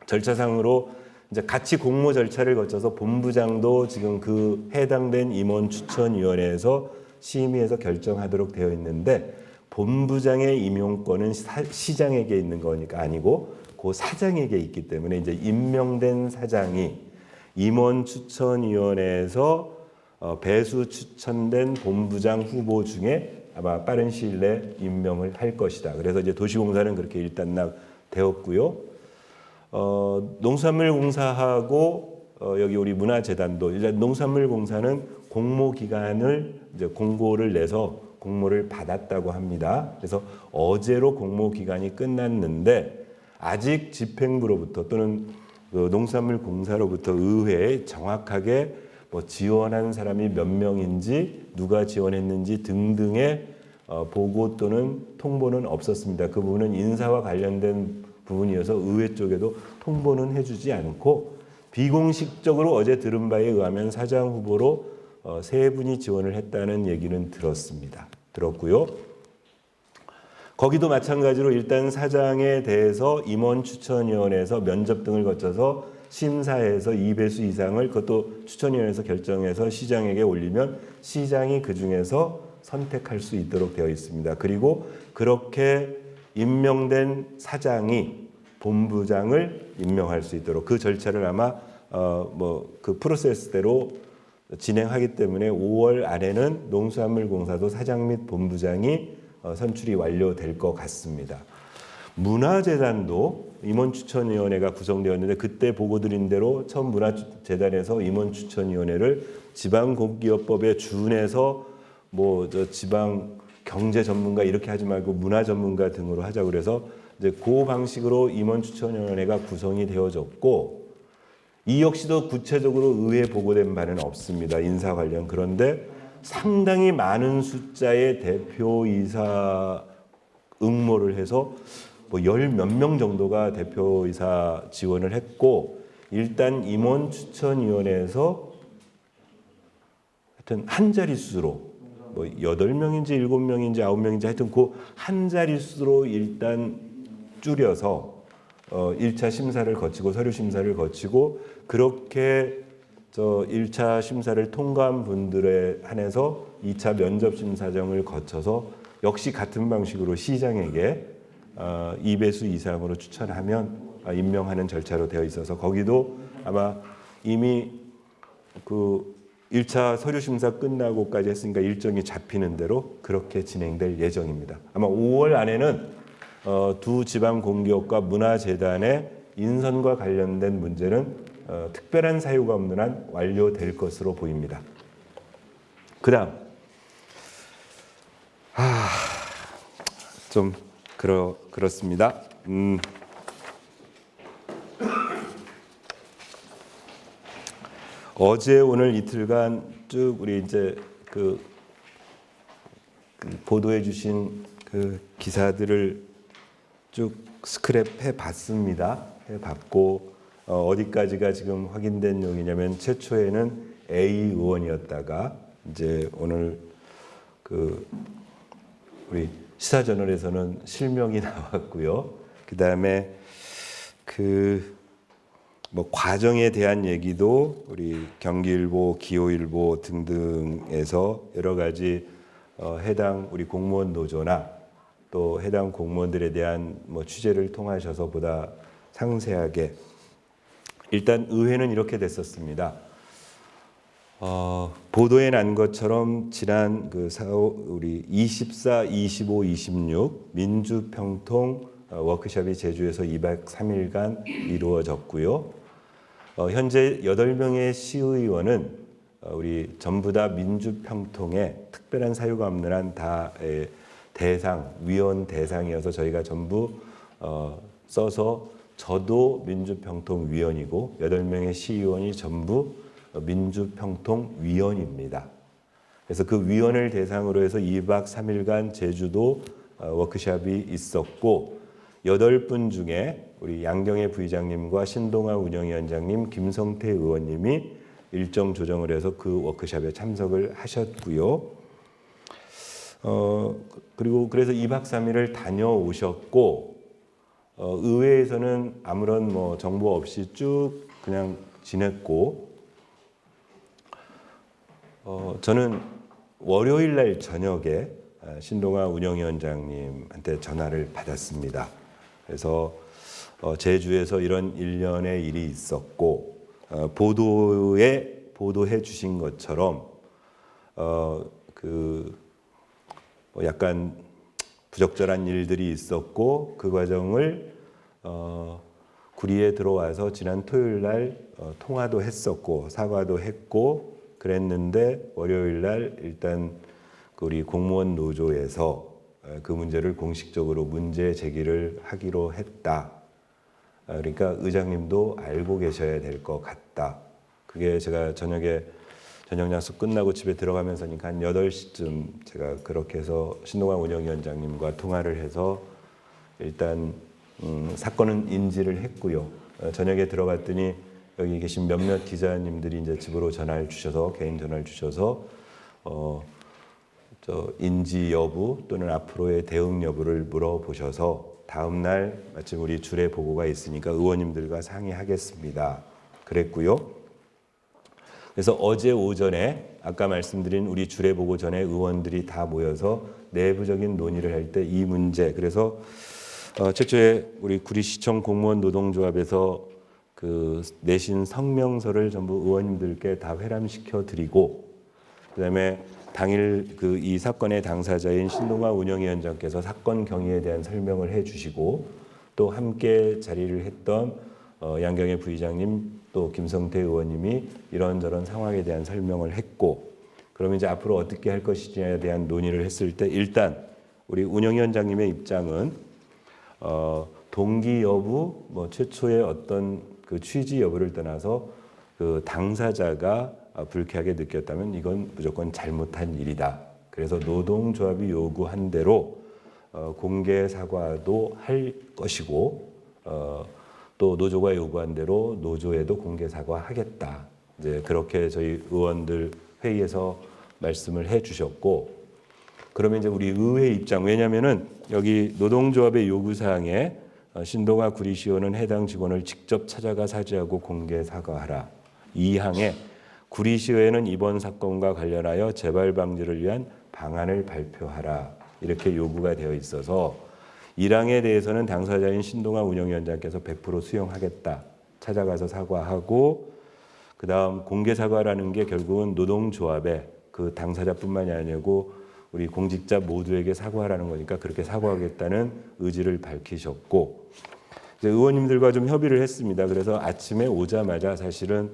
절차상으로 이제 같이 공모 절차를 거쳐서 본부장도 지금 그 해당된 임원추천위원회에서 심의해서 결정하도록 되어 있는데 본부장의 임용권은 시장에게 있는 거니까 아니고 그 사장에게 있기 때문에 이제 임명된 사장이 임원추천위원회에서 배수 추천된 본부장 후보 중에 아마 빠른 시일 내에 임명을 할 것이다. 그래서 이제 도시공사는 그렇게 일단락되었고요. 농산물공사하고 여기 우리 문화재단도 이제 농산물공사는 공모 기간을 이제 공고를 내서 공모를 받았다고 합니다. 그래서 어제로 공모 기간이 끝났는데 아직 집행부로부터 또는 농산물공사로부터 의회에 정확하게 지원한 사람이 몇 명인지 누가 지원했는지 등등의 보고 또는 통보는 없었습니다. 그 부분은 인사와 관련된 부분이어서 의회 쪽에도 통보는 해주지 않고 비공식적으로 어제 들은 바에 의하면 사장 후보로 3분이 지원을 했다는 얘기는 들었고요. 거기도 마찬가지로 일단 사장에 대해서 임원추천위원회에서 면접 등을 거쳐서 심사해서 2배수 이상을 그것도 추천위원회에서 결정해서 시장에게 올리면 시장이 그중에서 선택할 수 있도록 되어 있습니다. 그리고 그렇게 임명된 사장이 본부장을 임명할 수 있도록 그 절차를 아마 그 프로세스대로 진행하기 때문에 5월 안에는 농수산물공사도 사장 및 본부장이 선출이 완료될 것 같습니다. 문화재단도 임원추천위원회가 구성되었는데 그때 보고 드린 대로 처음 문화재단에서 임원추천위원회를 지방공기업법에 준해서 뭐 저 지방 경제 전문가 이렇게 하지 말고 문화 전문가 등으로 하자 그래서 이제 그 방식으로 임원추천위원회가 구성이 되어졌고 이 역시도 구체적으로 의회에 보고된 바는 없습니다. 인사 관련. 그런데 상당히 많은 숫자의 대표이사 응모를 해서 뭐 열 몇 명 정도가 대표이사 지원을 했고 일단 임원추천위원회에서 하여튼 한 자릿수로 뭐 8명인지 7명인지 9명인지 하여튼 그 한 자릿수로 일단 줄여서 1차 심사를 거치고 서류 심사를 거치고 그렇게 저 1차 심사를 통과한 분들에 한해서 2차 면접 심사정을 거쳐서 역시 같은 방식으로 시장에게 2배수 이상으로 추천하면 임명하는 절차로 되어 있어서 거기도 아마 이미 그 1차 서류 심사 끝나고까지 했으니까 일정이 잡히는 대로 그렇게 진행될 예정입니다. 아마 5월 안에는 두 지방 공기업과 문화재단의 인선과 관련된 문제는 특별한 사유가 없는 한 완료될 것으로 보입니다. 그다음 좀 그렇습니다. 어제 오늘 이틀간 쭉 우리 이제 그 보도해 주신 그 기사들을 쭉 스크랩해 봤습니다. 해 봤고 어디까지가 지금 확인된 내용이냐면 최초에는 A 의원이었다가 이제 오늘 그 우리 시사저널에서는 실명이 나왔고요. 그다음에 그 뭐 과정에 대한 얘기도 우리 경기일보, 기호일보 등등에서 여러 가지 해당 우리 공무원 노조나 또 해당 공무원들에 대한 뭐 취재를 통하셔서 보다 상세하게 일단 의회는 이렇게 됐었습니다. 보도에 난 것처럼 지난 우리 24, 25, 26 민주평통 워크숍이 제주에서 2박 3일간 이루어졌고요. 현재 8명의 시의원은 우리 전부 다 민주평통에 특별한 사유가 없는 한 다 위원 대상이어서 저희가 전부 써서 저도 민주평통 위원이고 8명의 시의원이 전부 민주평통 위원입니다. 그래서 그 위원을 대상으로 해서 2박 3일간 제주도 워크숍이 있었고 8분 중에 우리 양경혜 부의장님과 신동아 운영위원장님, 김성태 의원님이 일정 조정을 해서 그 워크숍에 참석을 하셨고요. 그리고 그래서 2박 3일을 다녀오셨고 의회에서는 아무런 뭐 정보 없이 쭉 그냥 지냈고 저는 월요일 날 저녁에 신동아 운영위원장님한테 전화를 받았습니다. 그래서 제주에서 이런 일련의 일이 있었고 보도해 주신 것처럼 뭐 약간 부적절한 일들이 있었고 그 과정을 구리에 들어와서 지난 토요일 날 통화도 했었고 사과도 했고 그랬는데 월요일 날 일단 우리 공무원 노조에서 그 문제를 공식적으로 문제 제기를 하기로 했다. 그러니까 의장님도 알고 계셔야 될 것 같다. 그게 제가 저녁 약속 끝나고 집에 들어가면서니까 한 8시쯤 제가 그렇게 해서 신동아 운영위원장님과 통화를 해서 일단 사건은 인지를 했고요. 저녁에 들어갔더니 여기 계신 몇몇 기자님들이 이제 집으로 전화를 주셔서 개인 전화를 주셔서 인지 여부 또는 앞으로의 대응 여부를 물어보셔서 다음 날 마침 우리 주례 보고가 있으니까 의원님들과 상의하겠습니다. 그랬고요. 그래서 어제 오전에 아까 말씀드린 우리 주례 보고 전에 의원들이 다 모여서 내부적인 논의를 할 때 이 문제 그래서 최초에 우리 구리시청 공무원 노동조합에서 그 내신 성명서를 전부 의원님들께 다 회람시켜 드리고 그다음에 당일 이 사건의 당사자인 신동아 운영위원장께서 사건 경위에 대한 설명을 해주시고 또 함께 자리를 했던 양경애 부의장님 또 김성태 의원님이 이런저런 상황에 대한 설명을 했고 그러면 이제 앞으로 어떻게 할 것이냐에 대한 논의를 했을 때 일단 우리 운영위원장님의 입장은 동기 여부, 뭐 최초의 어떤 그 취지 여부를 떠나서 그 당사자가 불쾌하게 느꼈다면 이건 무조건 잘못한 일이다. 그래서 노동조합이 요구한 대로 공개 사과도 할 것이고 또 노조가 요구한 대로 노조에도 공개 사과하겠다. 이제 그렇게 저희 의원들 회의에서 말씀을 해주셨고, 그러면 이제 우리 의회 입장, 왜냐하면은 여기 노동조합의 요구 사항에 신동아 구리시의원은 해당 직원을 직접 찾아가 사죄하고 공개 사과하라. 2항에 구리시의회는 이번 사건과 관련하여 재발 방지를 위한 방안을 발표하라. 이렇게 요구가 되어 있어서 1항에 대해서는 당사자인 신동아 운영위원장께서 100% 수용하겠다. 찾아가서 사과하고 그 다음 공개 사과라는 게 결국은 노동조합의 그 당사자뿐만이 아니고 우리 공직자 모두에게 사과하라는 거니까 그렇게 사과하겠다는 의지를 밝히셨고 이제 의원님들과 좀 협의를 했습니다. 그래서 아침에 오자마자 사실은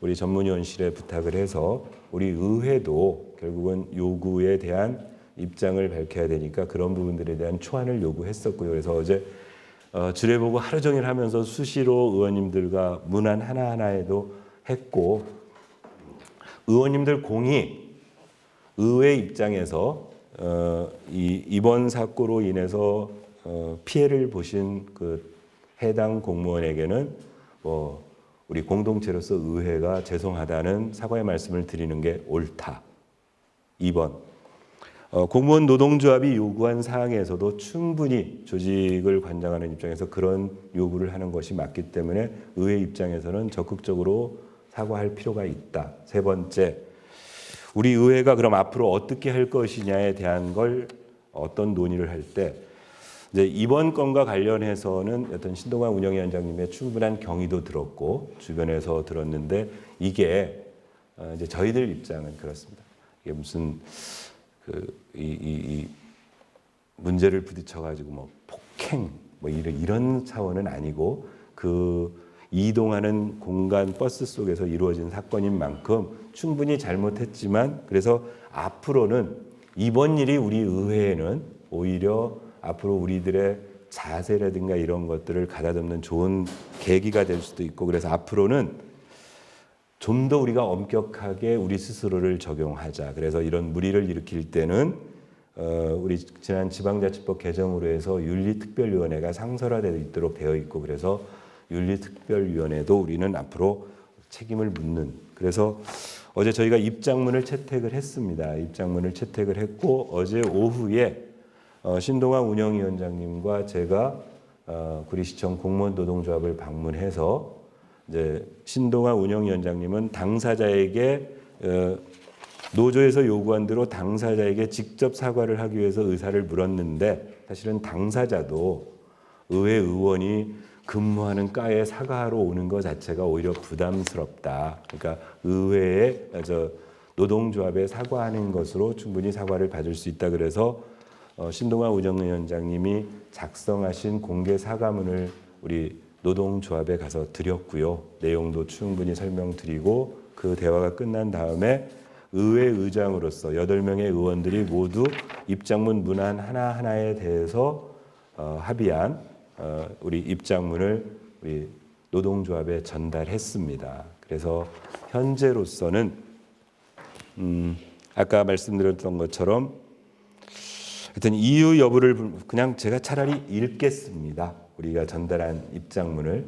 우리 전문위원실에 부탁을 해서 우리 의회도 결국은 요구에 대한 입장을 밝혀야 되니까 그런 부분들에 대한 초안을 요구했었고요. 그래서 어제 주례보고 하루 종일 하면서 수시로 의원님들과 문안 하나하나에도 했고 의원님들 공이 의회 입장에서 이번 사고로 인해서 피해를 보신 그 해당 공무원에게는 우리 공동체로서 의회가 죄송하다는 사과의 말씀을 드리는 게 옳다. 2번 공무원 노동조합이 요구한 사항에서도 충분히 조직을 관장하는 입장에서 그런 요구를 하는 것이 맞기 때문에 의회 입장에서는 적극적으로 사과할 필요가 있다. 3번째, 우리 의회가 그럼 앞으로 어떻게 할 것이냐에 대한 걸 어떤 논의를 할 때 이제 이번 건과 관련해서는 어떤 신동아 운영위원장님의 충분한 경위도 들었고 주변에서 들었는데 이게 이제 저희들 입장은 그렇습니다. 이게 무슨 이 문제를 부딪혀가지고 뭐 폭행 뭐 이런 차원은 아니고 그 이동하는 공간 버스 속에서 이루어진 사건인 만큼 충분히 잘못했지만 그래서 앞으로는 이번 일이 우리 의회에는 오히려 앞으로 우리들의 자세라든가 이런 것들을 가다듬는 좋은 계기가 될 수도 있고 그래서 앞으로는 좀 더 우리가 엄격하게 우리 스스로를 적용하자. 그래서 이런 무리를 일으킬 때는 우리 지난 지방자치법 개정으로 해서 윤리특별위원회가 상설화되어 있도록 되어 있고 그래서 윤리특별위원회도 우리는 앞으로 책임을 묻는 그래서 어제 저희가 입장문을 채택을 했습니다. 입장문을 채택을 했고 어제 오후에 신동아 운영위원장님과 제가 구리시청 공무원 노동조합을 방문해서 이제 신동아 운영위원장님은 당사자에게 노조에서 요구한 대로 당사자에게 직접 사과를 하기 위해서 의사를 물었는데 사실은 당사자도 의회 의원이 근무하는 과에 사과하러 오는 것 자체가 오히려 부담스럽다. 그러니까 의회에 노동조합에 사과하는 것으로 충분히 사과를 받을 수 있다. 그래서 신동아 운영위원장님이 작성하신 공개 사과문을 우리 노동조합에 가서 드렸고요. 내용도 충분히 설명드리고 그 대화가 끝난 다음에 의회 의장으로서 8명의 의원들이 모두 입장문 문안 하나하나에 대해서 합의한 우리 입장문을 우리 노동조합에 전달했습니다. 그래서 현재로서는 아까 말씀드렸던 것처럼 하여튼 이유 여부를 그냥 제가 차라리 읽겠습니다. 우리가 전달한 입장문을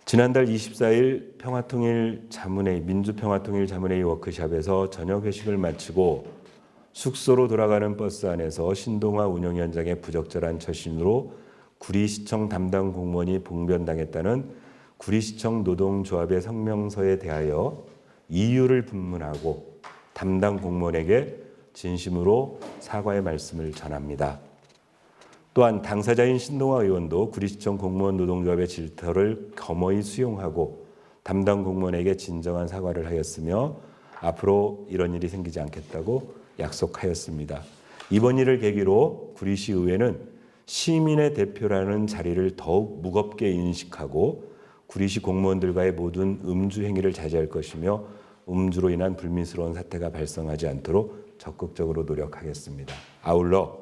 지난달 24일 평화통일 자문회의 민주평화통일 자문회의 워크숍에서 저녁 회식을 마치고 숙소로 돌아가는 버스 안에서 신동아 운영위원장의 부적절한 처신으로 구리시청 담당 공무원이 봉변당했다는 구리시청 노동조합의 성명서에 대하여 이유를 분문하고 담당 공무원에게 진심으로 사과의 말씀을 전합니다. 또한 당사자인 신동아 의원도 구리시청 공무원 노동조합의 질타를 겸허히 수용하고 담당 공무원에게 진정한 사과를 하였으며 앞으로 이런 일이 생기지 않겠다고 약속하였습니다. 이번 일을 계기로 구리시 의회는 시민의 대표라는 자리를 더욱 무겁게 인식하고 구리시 공무원들과의 모든 음주 행위를 자제할 것이며 음주로 인한 불미스러운 사태가 발생하지 않도록 적극적으로 노력하겠습니다. 아울러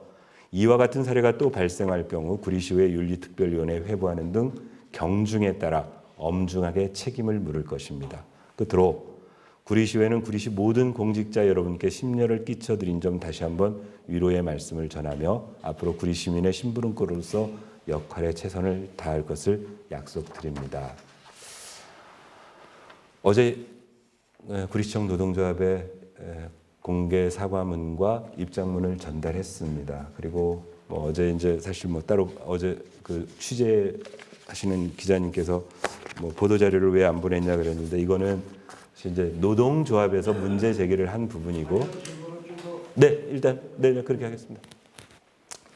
이와 같은 사례가 또 발생할 경우 구리시의회 윤리특별위원회에 회부하는 등 경중에 따라 엄중하게 책임을 물을 것입니다. 끝으로 구리시의회는 구리시 모든 공직자 여러분께 심려를 끼쳐드린 점 다시 한번 위로의 말씀을 전하며 앞으로 구리 시민의 심부름꾼으로서 역할에 최선을 다할 것을 약속드립니다. 어제 구리시청 노동조합에 공개 사과문과 입장문을 전달했습니다. 그리고 어제 이제 사실 따로 어제 그 취재하시는 기자님께서 보도 자료를 왜 안 보냈냐 그랬는데 이거는 이제 노동조합에서 문제 제기를 한 부분이고, 네 일단 네 그렇게 하겠습니다.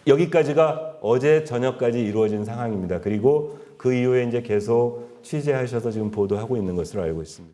여기까지가 어제 저녁까지 이루어진 상황입니다. 그리고 그 이후에 이제 계속 취재하셔서 지금 보도하고 있는 것으로 알고 있습니다.